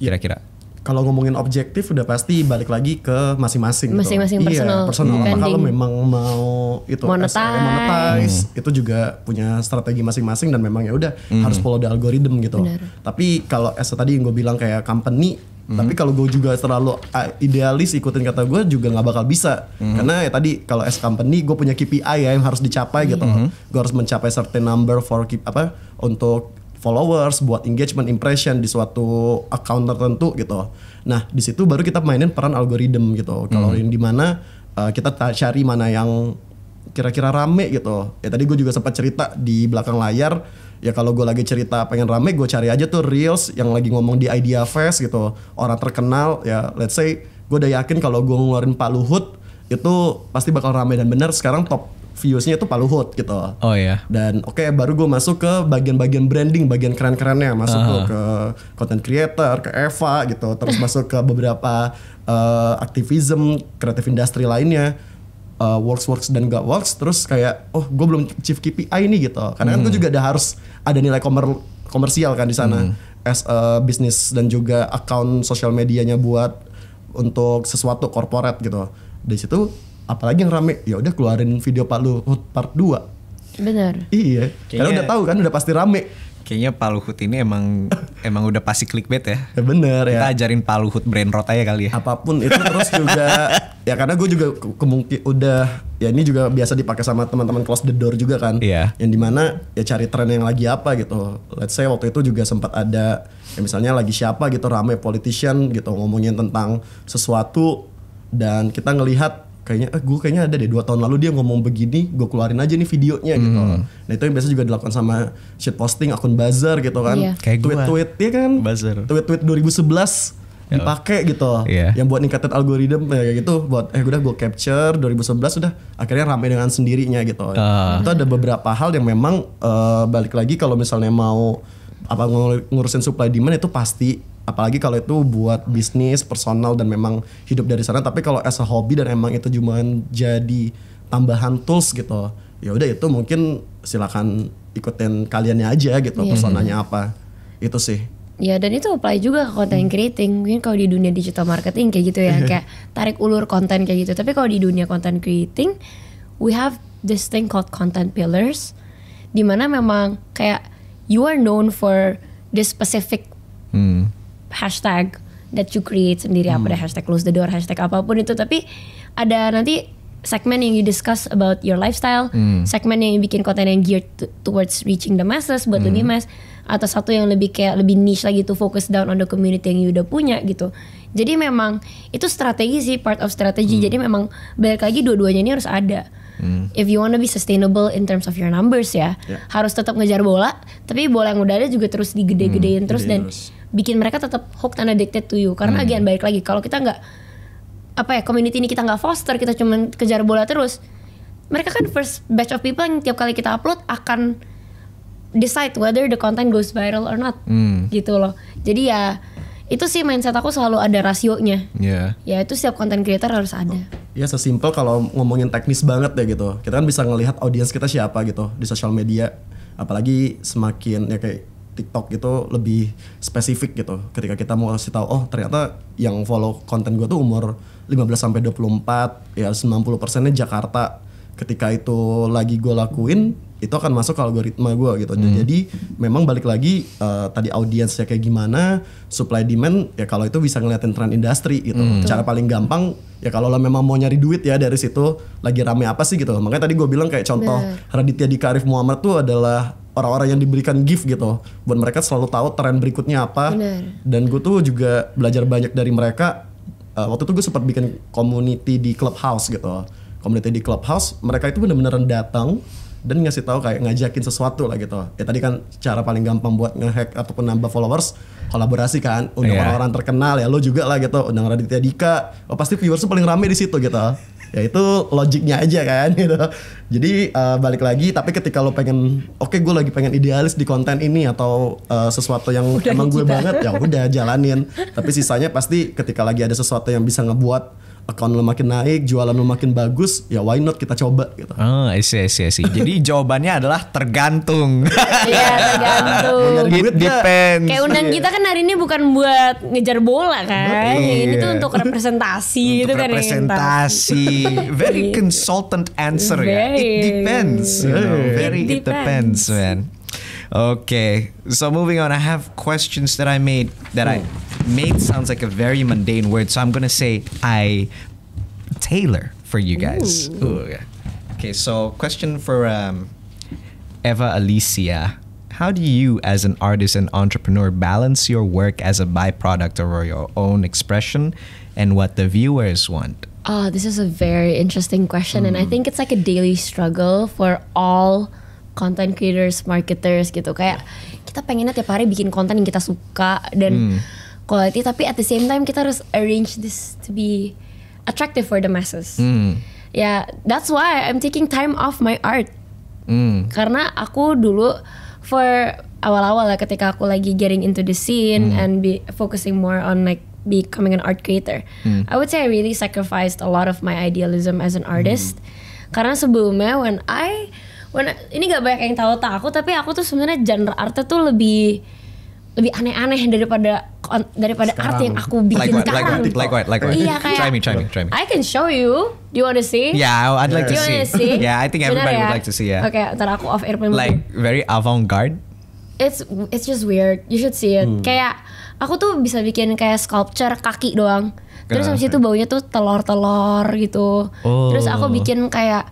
kira-kira? Kalau ngomongin objektif udah pasti balik lagi ke masing-masing. Masing-masing personal. Kalau memang mau itu monetize, itu juga punya strategi masing-masing dan memang ya udah harus follow the algorithm gitu. Tapi kalau tadi yang gue bilang kayak company Tapi kalau gue juga terlalu idealis ikutin kata gue juga nggak bakal bisa. Karena ya tadi kalau as company gue punya KPI ya yang harus dicapai gitu. Gue harus mencapai certain number for untuk followers, buat engagement, impression di suatu account tertentu gitu. Nah di situ baru kita mainin peran algoritma gitu. Kalau yang dimana kita cari mana yang kira-kira rame gitu. Ya tadi gue juga sempat cerita di belakang layar. Ya kalau gue lagi cerita pengen rame, gue cari aja tuh reels yang lagi ngomong di Idea Fest gitu. Orang terkenal ya, let's say gue udah yakin kalau gue ngeluarin Pak Luhut itu pasti bakal rame dan benar. Sekarang top viewsnya itu Pak Luhut gitu. Oh iya. Dan oke, baru gue masuk ke bagian-bagian branding, bagian keren-kerennya. Masuk tuh ke content creator, ke Eva gitu. Terus masuk ke beberapa aktivism, kreatif industri lainnya. Works dan gak works, terus kayak gue belum achieve KPI nih gitu, karena kan gue juga harus ada nilai komersial kan di sana as a business dan juga account sosial medianya buat untuk sesuatu corporate gitu. Dari situ apalagi yang rame, ya udah keluarin video Pak Luhut part 2. Benar. Iya, karena udah tahu kan udah pasti rame. Kayaknya Pak Luhut ini emang udah pasti clickbait ya. Ya bener ya. Kita ajarin Pak Luhut brain rot aja kali ya. Apapun itu terus juga ya karena gue juga kemungkinan udah ya ini juga biasa dipakai sama teman-teman close the door juga kan. Iya. Yang dimana ya cari tren yang lagi apa gitu. Let's say waktu itu juga sempat ada ya misalnya lagi siapa gitu rame politician gitu ngomongin tentang sesuatu dan kita ngelihat gue kayaknya ada deh 2 tahun lalu dia ngomong begini, gue keluarin aja nih videonya gitu. Nah itu yang biasa juga dilakukan sama shit posting akun buzzer gitu kan. Iya. Kayak tweet ya kan. Buzzer. Tweet 2011 dipakai gitu. Iya. Yang buat ningkatin algoritma kayak gitu buat udah gue capture 2011 udah akhirnya ramai dengan sendirinya gitu. Itu ada beberapa hal yang memang balik lagi kalau misalnya mau ngurusin supply demand itu pasti, apalagi kalau itu buat bisnis personal dan memang hidup dari sana. Tapi kalau as a hobby dan emang itu cuma jadi tambahan tools gitu, ya udah itu mungkin silakan ikutin kaliannya aja gitu, personanya apa itu sih. Ya dan itu apply juga ke content creating. Mungkin kalau di dunia digital marketing kayak gitu ya, kayak tarik ulur konten kayak gitu. Tapi kalau di dunia content creating, we have this thing called content pillars, dimana memang kayak you are known for this specific hashtag that you create sendiri, apa deh, hashtag close the door, hashtag apapun itu. Tapi ada nanti segmen yang you discuss about your lifestyle, segmen yang you bikin konten yang geared towards reaching the masses, buat lebih mass, atau satu yang lebih niche lagi tuh focus down on the community yang you udah punya gitu. Jadi memang itu strategi sih, part of strategy. Jadi memang balik lagi dua-duanya ini harus ada. If you wanna be sustainable in terms of your numbers ya, harus tetap ngejar bola, tapi bola yang udah ada juga terus digede-gedein terus dan bikin mereka tetap hooked and addicted to you. Karena again balik lagi, kalau kita nggak community ini kita nggak foster, kita cuma kejar bola terus, mereka kan first batch of people yang tiap kali kita upload akan decide whether the content goes viral or not, gitu loh. Jadi ya itu sih mindset aku, selalu ada rasionya. Ya itu setiap content creator harus ada. Ya sesimpel kalau ngomongin teknis banget ya gitu, kita kan bisa ngelihat audiens kita siapa gitu di sosial media. Apalagi semakin ya kayak TikTok gitu lebih spesifik gitu. Ketika kita mau kasih tahu, oh ternyata yang follow konten gue tuh umur 15-24, ya 90%-nya Jakarta. Ketika itu lagi gue lakuin, itu akan masuk ke algoritma gue gitu. Jadi memang balik lagi tadi audiensnya kayak gimana, supply demand ya kalau itu bisa ngeliatin tren industri gitu. Cara paling gampang ya kalau lo memang mau nyari duit ya dari situ lagi rame apa sih gitu. Makanya tadi gue bilang kayak contoh Raditya Dika Arif Muhammad tuh adalah orang-orang yang diberikan gift gitu, buat mereka selalu tahu tren berikutnya apa. Dan gue tuh juga belajar banyak dari mereka. Waktu itu gue sempat bikin community di Clubhouse gitu. Community di Clubhouse, mereka itu bener-beneran datang dan ngasih tahu kayak ngajakin sesuatu lah gitu. Ya tadi kan cara paling gampang buat ngehack ataupun nambah followers, kolaborasi kan, undang orang-orang terkenal ya, lo juga lah gitu, undang Raditya Dika, oh pasti viewersnya paling rame di situ gitu. Ya itu logiknya aja kan gitu. Jadi balik lagi, tapi ketika lo pengen, oke, gue lagi pengen idealis di konten ini atau sesuatu yang udah emang gue banget, ya udah jalanin. Tapi sisanya pasti ketika lagi ada sesuatu yang bisa ngebuat account lo makin naik, jualan lo makin bagus, ya why not kita coba gitu. Oh, I see. Jadi jawabannya adalah tergantung. Iya, tergantung. It depends. Kayak undang kita kan hari ini bukan buat ngejar bola kan. Ini tuh untuk representasi. Untuk itu kan representasi. Very consultant answer ya. It depends. It depends, man. Okay. So moving on, I have questions that I made that Made sounds like a very mundane word, so I'm gonna say I tailor for you guys. Ooh, yeah. Okay, so question for Eva Alicia. How do you, as an artist and entrepreneur, balance your work as a byproduct of your own expression and what the viewers want? Oh, this is a very interesting question, and I think it's like a daily struggle for all content creators, marketers gitu. Kayak kita pengennya tiap hari bikin konten yang kita suka dan quality, tapi at the same time kita harus arrange this to be attractive for the masses. Yeah, that's why I'm taking time off my art. Karena aku dulu for awal-awal ya, ketika aku lagi getting into the scene and be focusing more on like becoming an art creator, I would say I really sacrificed a lot of my idealism as an artist. Karena sebelumnya when ini gak banyak yang tahu aku, tapi aku tuh sebenarnya genre artnya tuh lebih aneh-aneh daripada art yang aku bikin sekarang. Like what? Iya, kayak, Try me. I can show you. Do you want to see? Yeah, I'd like to Do you want to see? Yeah, I think everybody Bener would ya? like to see. Yeah. Okay, ntar aku off air pengen Like very avant-garde. It's just weird. You should see it. Kayak aku tuh bisa bikin kayak sculpture kaki doang. Terus habis itu baunya tuh telur-telur gitu. Terus aku bikin kayak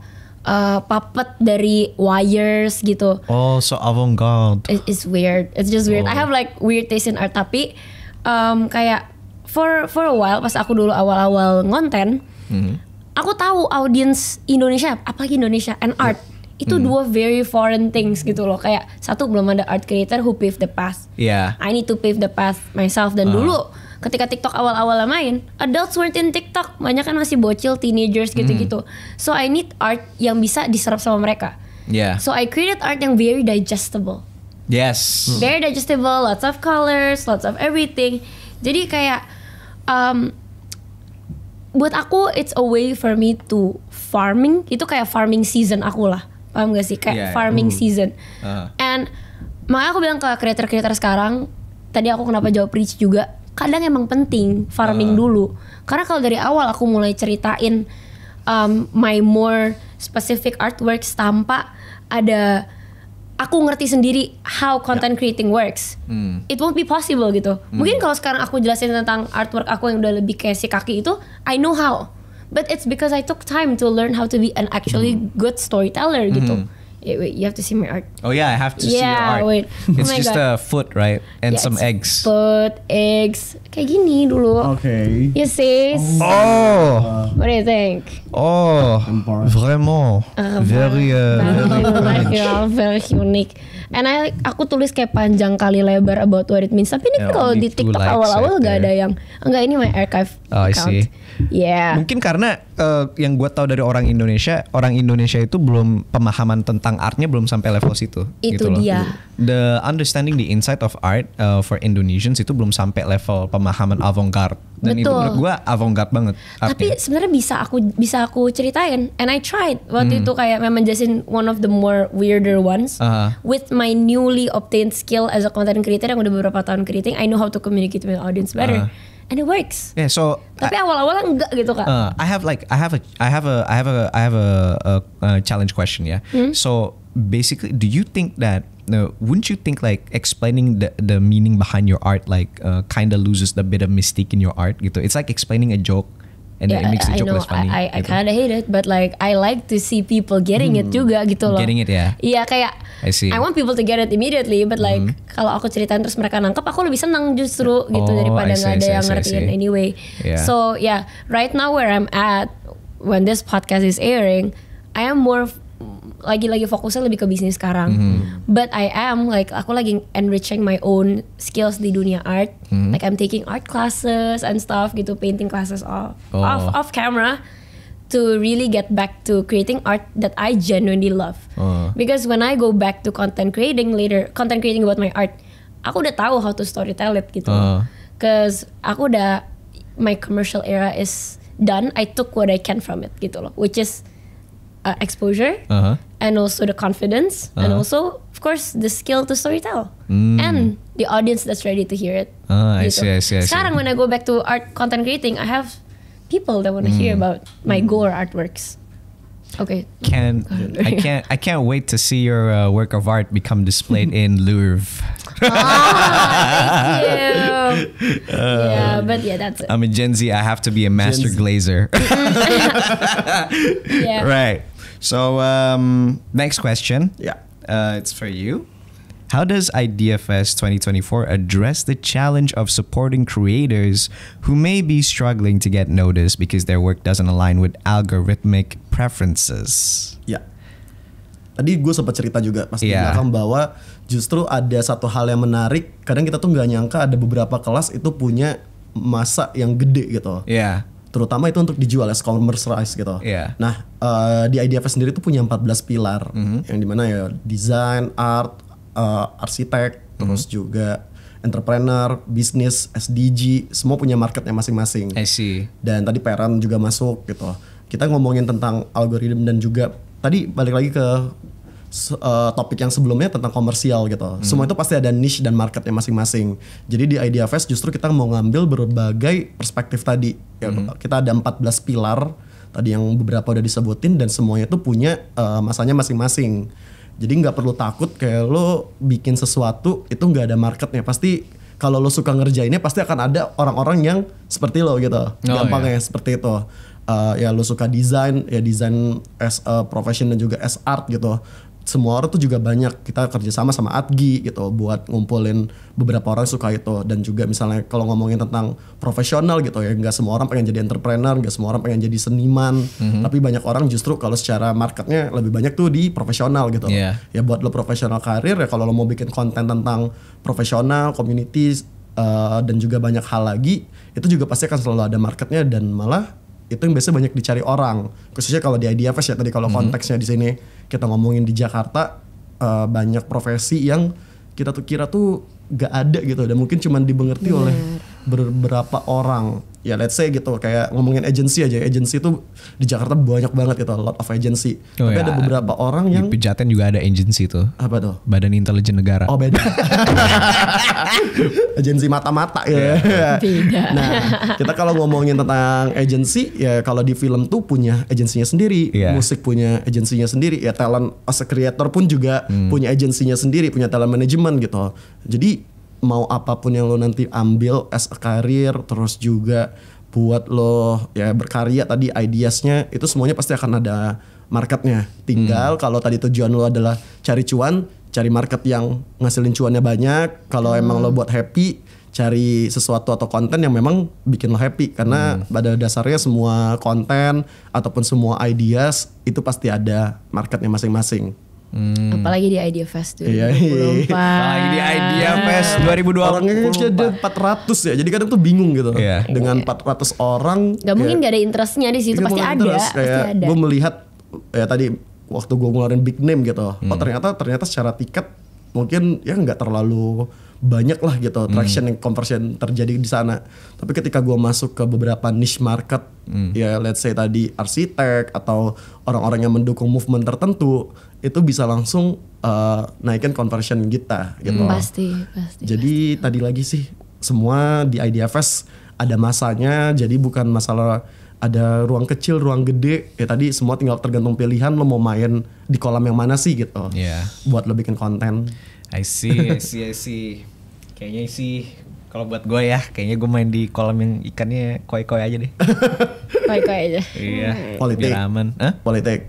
puppet dari wires gitu. Oh, so avant-garde. It's weird. It's just weird. I have like weird taste in art, tapi kayak for a while pas aku dulu awal-awal ngonten, aku tahu audience Indonesia, apalagi Indonesia and art itu dua very foreign things gitu loh. Kayak satu, belum ada art creator who paved the path. Yeah. I need to pave the path myself. Dan dulu ketika TikTok awal-awal main, adults weren't in TikTok, banyak kan masih bocil, teenagers gitu-gitu. So I need art yang bisa diserap sama mereka. Yeah. So I created art yang very digestible. Yes. Very digestible, lots of colors, lots of everything. Jadi kayak buat aku it's a way for me to farming. Itu kayak farming season aku lah. Paham gak sih? Kayak farming season. And makanya aku bilang ke creator-creator sekarang, tadi aku kenapa jawab Rich juga, kadang emang penting farming dulu. Karena kalau dari awal aku mulai ceritain my more specific artworks tanpa ada aku ngerti sendiri how content creating works, it won't be possible gitu. Mungkin kalau sekarang aku jelasin tentang artwork aku yang udah lebih kayak si kaki itu, I know how, but it's because I took time to learn how to be an actually good storyteller gitu. Yeah, wait, you have to see my art. Oh yeah, I have to see your art. Wait. It's Oh my just God. a foot, right? And some it's eggs. Foot, eggs, kayak gini dulu. Okay. You see? Oh, What do you think? vraiment, very. Very unique. And aku tulis kayak panjang kali lebar about what it means. Tapi ini Yeah, kalau only di 2 TikTok likes awal-awal right gak ada there. yang enggak, ini my archive Oh, I account. see. Yeah. Mungkin karena yang gue tahu dari orang Indonesia itu belum pemahaman tentang artnya belum sampai level situ. Itu gitu loh. dia. The understanding the insight of art for Indonesians itu belum sampai level pemahaman avant-garde. Dan itu Betul. menurut gue avant-garde banget. Tapi sebenarnya bisa aku ceritain, and I tried waktu itu kayak memang jelasin one of the more weirder ones with my newly obtained skill as a content creator yang udah beberapa tahun creating. I know how to communicate with my audience better, and it works. Yeah, so Tapi awal-awal enggak gitu kak. I have a challenge question, yeah. So basically, do you think that wouldn't you think like explaining the meaning behind your art like kind of loses the bit of mystique in your art gitu? It's like explaining a joke and then it makes the I joke know, less funny. I gitu. kind of hate it, but like I like to see people getting it juga gitu loh. Getting it, ya? Iya kayak I see. I want people to get it immediately, but like kalau aku ceritain terus mereka nangkep, aku lebih senang justru gitu Oh, daripada I see, nggak ada I yang see, I ngertiin see. anyway. Yeah. So yeah, right now where I'm at when this podcast is airing, I am more lagi fokusnya lebih ke bisnis sekarang. But I am like aku lagi enriching my own skills di dunia art. Like I'm taking art classes and stuff gitu, painting classes off camera to really get back to creating art that I genuinely love. Because when I go back to content creating about my art, aku udah tahu how to storytell it gitu. Cause aku udah my commercial era is done. I took what I can from it gitu loh, which is exposure and also the confidence and also of course the skill to storytell and the audience that's ready to hear it. I gitu. see. Sekarang when I go back to art content creating, I have people that want to hear about my gore artworks. Okay. I can't wait to see your work of art become displayed in Louvre. Thank you. Yeah, but yeah, that's it. I'm a Gen Z. I have to be a master Gen Z. glazer. Yeah. Right. So next question. Yeah. It's for you. How does IdeaFest 2024 address the challenge of supporting creators who may be struggling to get noticed because their work doesn't align with algorithmic preferences? Ya. Tadi gue sempat cerita juga pas di Iya. belakang bahwa justru ada satu hal yang menarik. Kadang kita tuh nggak nyangka ada beberapa kelas itu punya masa yang gede gitu. Yeah. Terutama itu untuk dijual as commercialize gitu. Iya. Nah di IdeaFest sendiri tuh punya 14 pilar. Yang dimana ya desain, art, arsitek, terus juga entrepreneur, bisnis, SDG, semua punya marketnya masing-masing. I see. Dan tadi Peran juga masuk gitu. Kita ngomongin tentang algoritma dan juga tadi balik lagi ke topik yang sebelumnya tentang komersial gitu. Semua itu pasti ada niche dan marketnya masing-masing. Jadi di IdeaFest justru kita mau ngambil berbagai perspektif tadi. Ya, kita ada 14 pilar tadi yang beberapa udah disebutin dan semuanya itu punya masanya masing-masing. Jadi nggak perlu takut kayak lo bikin sesuatu itu nggak ada marketnya. Pasti kalau lo suka ngerjainnya pasti akan ada orang-orang yang seperti lo gitu. Gampangnya seperti itu. Ya lo suka desain, ya desain as a profession dan juga as art gitu. Semua orang tuh juga banyak, kita kerjasama sama Adgi gitu buat ngumpulin beberapa orang suka itu. Dan juga misalnya kalau ngomongin tentang profesional gitu ya, nggak semua orang pengen jadi entrepreneur, nggak semua orang pengen jadi seniman, tapi banyak orang justru kalau secara marketnya lebih banyak tuh di profesional gitu. Yeah. Ya buat lo profesional karir ya, kalau lo mau bikin konten tentang profesional, community dan juga banyak hal lagi, itu juga pasti akan selalu ada marketnya dan malah itu yang biasanya banyak dicari orang, khususnya kalau di IdeaFest ya tadi kalau konteksnya di sini kita ngomongin di Jakarta banyak profesi yang kita tuh kira tuh gak ada gitu dan mungkin cuma dimengerti oleh beberapa orang. Ya let's say gitu kayak ngomongin agency aja, agency tuh di Jakarta banyak banget gitu, a lot of agency. Oh tapi ya, ada beberapa orang Di yang Pejaten juga ada agency tuh. apa tuh? Badan Intelijen Negara. Oh beda. Agensi mata-mata ya. Beda. Nah, kita kalau ngomongin tentang agensi ya kalau di film tuh punya agensinya sendiri, Iya. musik punya agensinya sendiri, ya talent as a creator pun juga punya agensinya sendiri, punya talent management gitu. Jadi mau apapun yang lo nanti ambil as a career, terus juga buat lo ya berkarya tadi ideasnya itu semuanya pasti akan ada marketnya. Tinggal kalau tadi tujuan lo adalah cari cuan, cari market yang ngasilin cuannya banyak. Kalau emang lo buat happy, cari sesuatu atau konten yang memang bikin lo happy. Karena pada dasarnya semua konten ataupun semua ideas itu pasti ada marketnya masing-masing. Apalagi di IdeaFest Iya. 2024. Apalagi di IdeaFest 2020. Orangnya ada 400 ya, jadi kadang tuh bingung gitu. Iya. Dengan 400 orang. Gak mungkin gak ada interestnya di situ, pasti ada. Pasti ada. Gue melihat ya tadi waktu gue ngeluarin big name gitu. Oh ternyata secara tiket mungkin ya nggak terlalu banyak lah gitu traction yang conversion terjadi di sana. Tapi ketika gue masuk ke beberapa niche market, ya let's say tadi arsitek atau orang-orang yang mendukung movement tertentu, itu bisa langsung naikin conversion kita gitu. Pasti. Jadi tadi lagi sih semua di IdeaFest ada masanya, jadi bukan masalah ada ruang kecil, ruang gede. Ya tadi semua tinggal tergantung pilihan lo mau main di kolam yang mana sih gitu. Iya. Buat lo bikin konten. I see. Kayaknya sih kalau buat gue ya, kayaknya gue main di kolam yang ikannya koi-koi aja deh. Koi-koi aja. Iya. Politik. Biar aman. Hah? Politik.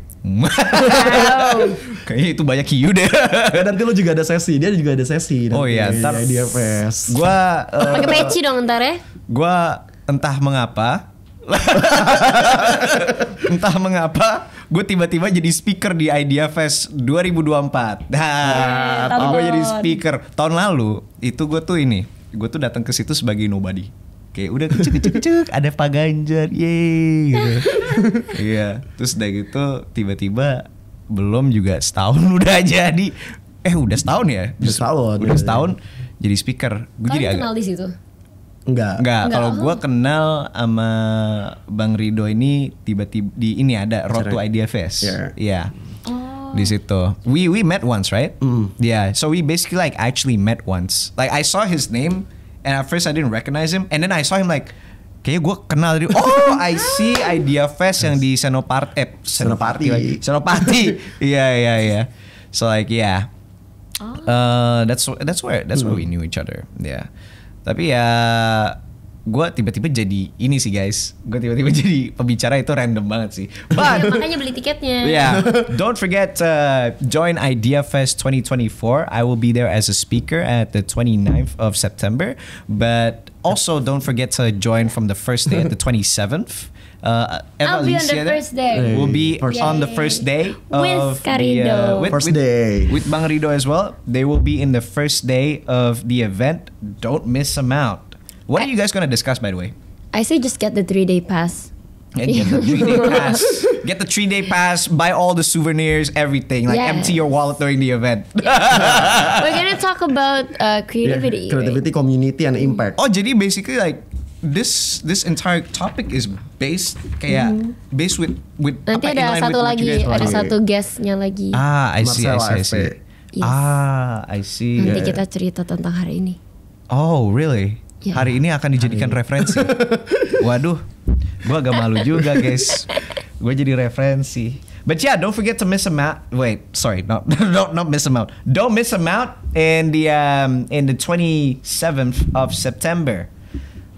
Kayaknya itu banyak hiu deh. Ya, nanti lo juga ada sesi, dia juga ada sesi. Oh iya, ntar di IdeaFest. Gua Pakai peci dong ntar ya. Gua entah mengapa gue tiba-tiba jadi speaker di IdeaFest 2024. Nah, gue jadi speaker. Tahun lalu itu gue tuh datang ke situ sebagai nobody. Kayak udah kecek ada Pak Ganjar, yeay gitu. Iya, terus udah gitu tiba-tiba belum juga setahun udah jadi. Udah setahun ya? Udah setahun jadi speaker. Gue jadi Kalian agak kenal di situ? Enggak. kalau gue kenal sama Bang Rido ini tiba-tiba di ini ada Road to IdeaFest. Iya. Di situ. We met once, right? Yeah. So we basically like actually met once. Like I saw his name and at first I didn't recognize him and then I saw him like kayaknya gue kenal dari I see IdeaFest yang di Senopati. Iya. So like yeah. That's where we knew each other. Yeah. Tapi ya gue tiba-tiba jadi ini sih guys. Gue tiba-tiba jadi pembicara itu random banget sih. Ya, But makanya beli tiketnya. yeah, don't forget to join Idea Fest 2024. I will be there as a speaker at the 29th of September. But also don't forget to join from the first day at the 27th. Eva I'll be on the Alicia first day. will be First- on the first day With of Carido. First day. with Bang Rido as well. They will be in the first day of the event. Don't miss them out. What are you guys gonna discuss, by the way? I say just get the 3-day pass. And get the 3-day pass. Get the 3-day pass. Buy all the souvenirs, everything. Like Yeah. empty your wallet during the event. We're gonna talk about creativity. Yeah, creativity, community, and impact. Oh, jadi basically like this entire topic is based kayak based with Nanti apa, in ada line satu with what lagi, you guys ada want. satu guestnya lagi. I see. Marcella FP. Yes. I see. Nanti kita cerita tentang hari ini. Oh, really? Yeah. Hari ini akan dijadikan referensi. Waduh, gua agak malu juga, guys. Gue jadi referensi. But yeah, don't forget to miss them out. Wait, sorry, not miss them out. Don't miss them out in the 27th of September,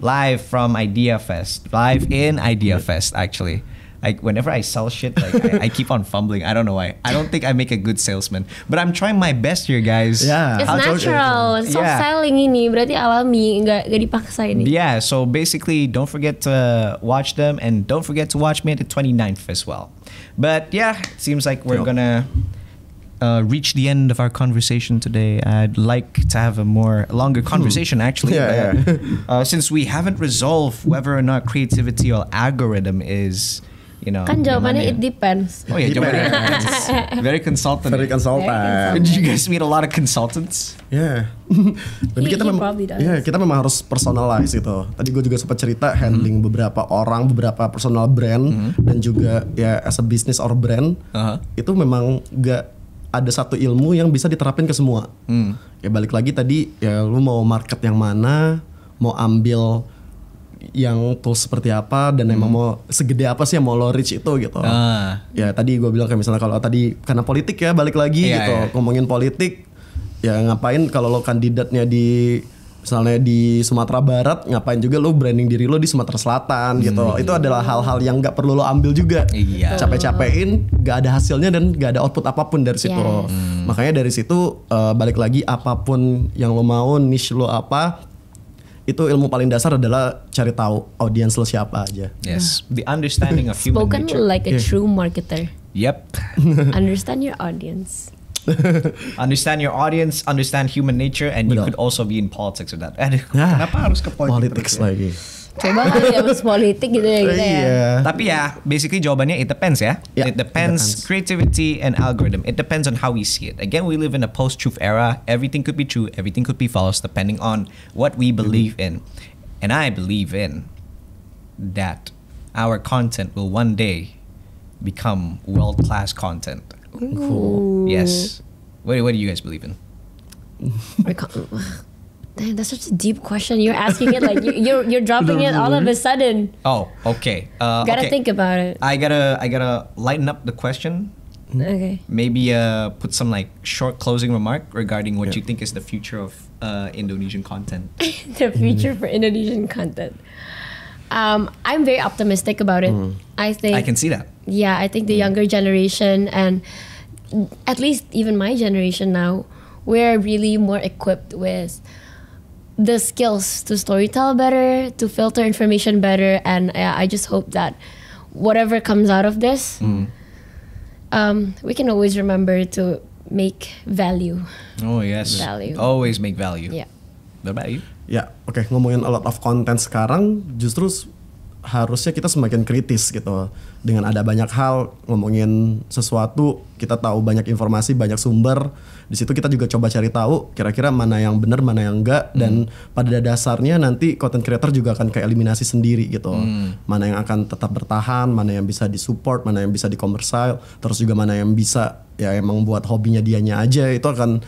live from Idea Fest, live in Idea Fest actually. Like whenever I sell shit, like I keep on fumbling. I don't know why. I don't think I make a good salesman, but I'm trying my best here, guys. Yeah. It's I'll tell you. natural, soft Yeah. selling ini berarti alami, nggak dipaksa ini. Yeah, so basically, don't forget to watch them and don't forget to watch me at the 29th as well. But yeah, it seems like we're Yep. gonna reach the end of our conversation today. I'd like to have a longer conversation actually. Yeah, but, since we haven't resolved whether or not creativity or algorithm is, Kan jawabannya yang it mana ya? depends. Oh yeah, jawabannya depends. Very consultant. Very consultant. Did you guys meet a lot of consultants? Yeah. Tapi He kita memang, probably does. yeah, kita memang harus personalize itu. Tadi gue juga sempat cerita handling beberapa orang, beberapa personal brand dan juga ya as a business or brand itu memang gak ada satu ilmu yang bisa diterapin ke semua. Ya balik lagi tadi ya lu mau market yang mana, mau ambil yang tools seperti apa dan emang mau segede apa sih yang mau lo reach itu gitu. Ya tadi gue bilang kayak misalnya kalau tadi karena politik ya balik lagi Iya, gitu iya. ngomongin politik ya ngapain kalau lo kandidatnya di misalnya di Sumatera Barat ngapain juga lo branding diri lo di Sumatera Selatan gitu. Itu adalah hal-hal yang nggak perlu lo ambil juga. Iya. Capek-capekin nggak ada hasilnya dan nggak ada output apapun dari situ. Yes. Makanya dari situ balik lagi apapun yang lo mau niche lo apa itu ilmu paling dasar adalah cari tahu audiens lo siapa aja. Yes, the understanding of human Spoken nature. like a true marketer. Yep. Understand your audience. Understand your audience, understand human nature, and you Betul. could also be in politics with that. Aduh, Nah, kenapa harus ke politik Politics terus ya? lagi. Coba kali habis politik gitu ya kita ya. Iya. Tapi ya, basically jawabannya it depends ya. Yeah, It depends. it depends. Creativity and algorithm. It depends on how we see it. Again, we live in a post-truth era. Everything could be true. Everything could be false, depending on what we believe in. And I believe in that our content will one day become world-class content. Yes. What do you guys believe in? Damn, that's such a deep question. You're asking it like you're dropping it all of a sudden. Oh, okay. Gotta okay. think about it. I gotta lighten up the question. Okay. Maybe put some like short closing remark regarding what you think is the future of Indonesian content. The future for Indonesian content. I'm very optimistic about it. I think I can see that. Yeah, I think the younger generation and at least even my generation now, we're really more equipped with the skills to storytell better, to filter information better, and I just hope that whatever comes out of this, we can always remember to make value. Oh yes. Value. Always make value. Yeah. What about you? Ya, oke, ngomongin a lot of content sekarang justru harusnya kita semakin kritis gitu. Dengan ada banyak hal ngomongin sesuatu, kita tahu banyak informasi, banyak sumber. Di situ kita juga coba cari tahu kira-kira mana yang benar, mana yang enggak, dan pada dasarnya nanti content creator juga akan kayak eliminasi sendiri gitu. Mana yang akan tetap bertahan, mana yang bisa disupport, mana yang bisa dikomersial, terus juga mana yang bisa ya emang buat hobinya dianya aja, itu akan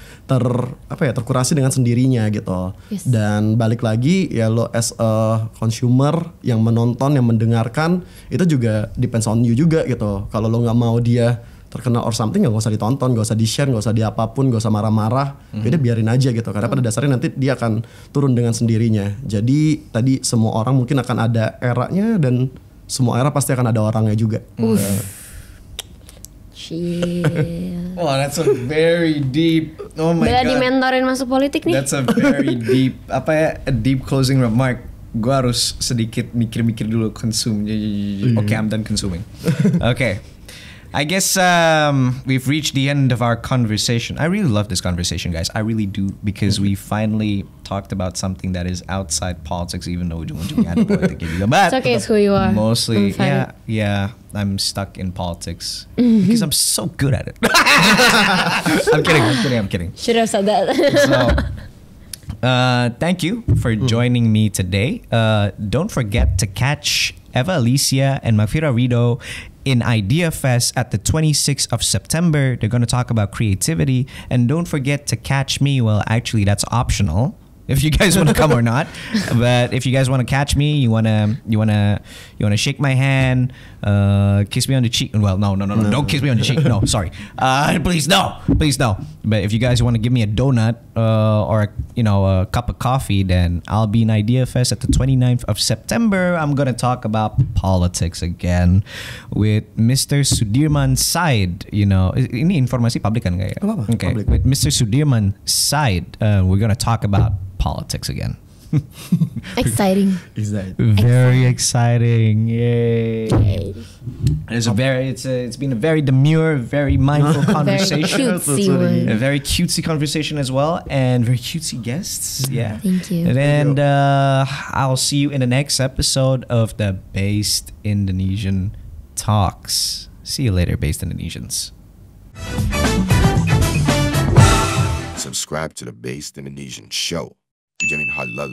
terkurasi dengan sendirinya gitu. Yes. Dan balik lagi ya lo as a consumer yang menonton, yang mendengarkan, itu juga depends on you juga gitu. Kalau lo nggak mau dia terkenal or something ya nggak usah ditonton, nggak usah di share, nggak usah di apapun, nggak usah marah-marah, udah biarin aja gitu. Karena pada dasarnya nanti dia akan turun dengan sendirinya. Jadi tadi semua orang mungkin akan ada eranya dan semua era pasti akan ada orangnya juga. Chill. Oh, that's a very deep. Oh my Bella god. dimentorin masuk politik nih. That's a very deep. Apa ya? A deep closing remark. Gue harus sedikit mikir-mikir dulu consume. Okay, I'm done consuming. Okay. I guess we've reached the end of our conversation. I really love this conversation, guys. I really do, because we finally talked about something that is outside politics, even though ujung-ujungnya ada politik juga. But It's okay, it's who you are. mostly, I'm fine. yeah, I'm stuck in politics because I'm so good at it. I'm kidding. Should have said that. So, thank you for joining me today. Don't forget to catch Eva Alicia and Mafira Rido in Idea Fest at the 26th of September. They're going to talk about creativity. And don't forget to catch me. Well, actually, that's optional if you guys want to come or not. But if you guys want to catch me, you wanna shake my hand, kiss me on the cheek. Well, no, don't kiss me on the cheek. No, sorry. Please no. But if you guys want to give me a donut or a cup of coffee, then I'll be in Idea Fest at the 29th of September. I'm gonna talk about politics again with Mr. Sudirman Said. Ini informasi publik kan nggak ya? Apa-apa, Okay, public. with Mr. Sudirman Said, we're gonna talk about politics again. Exciting. Very exciting! Yay! Yay. It's been a very demure, very mindful Very conversation. cutesy A one. very cutesy conversation as well, and very cutesy guests. Yeah. Thank you. And I'll see you in the next episode of the Based Indonesian Talks. See you later, Based Indonesians. Subscribe to the Based Indonesian Show. Dijamin halal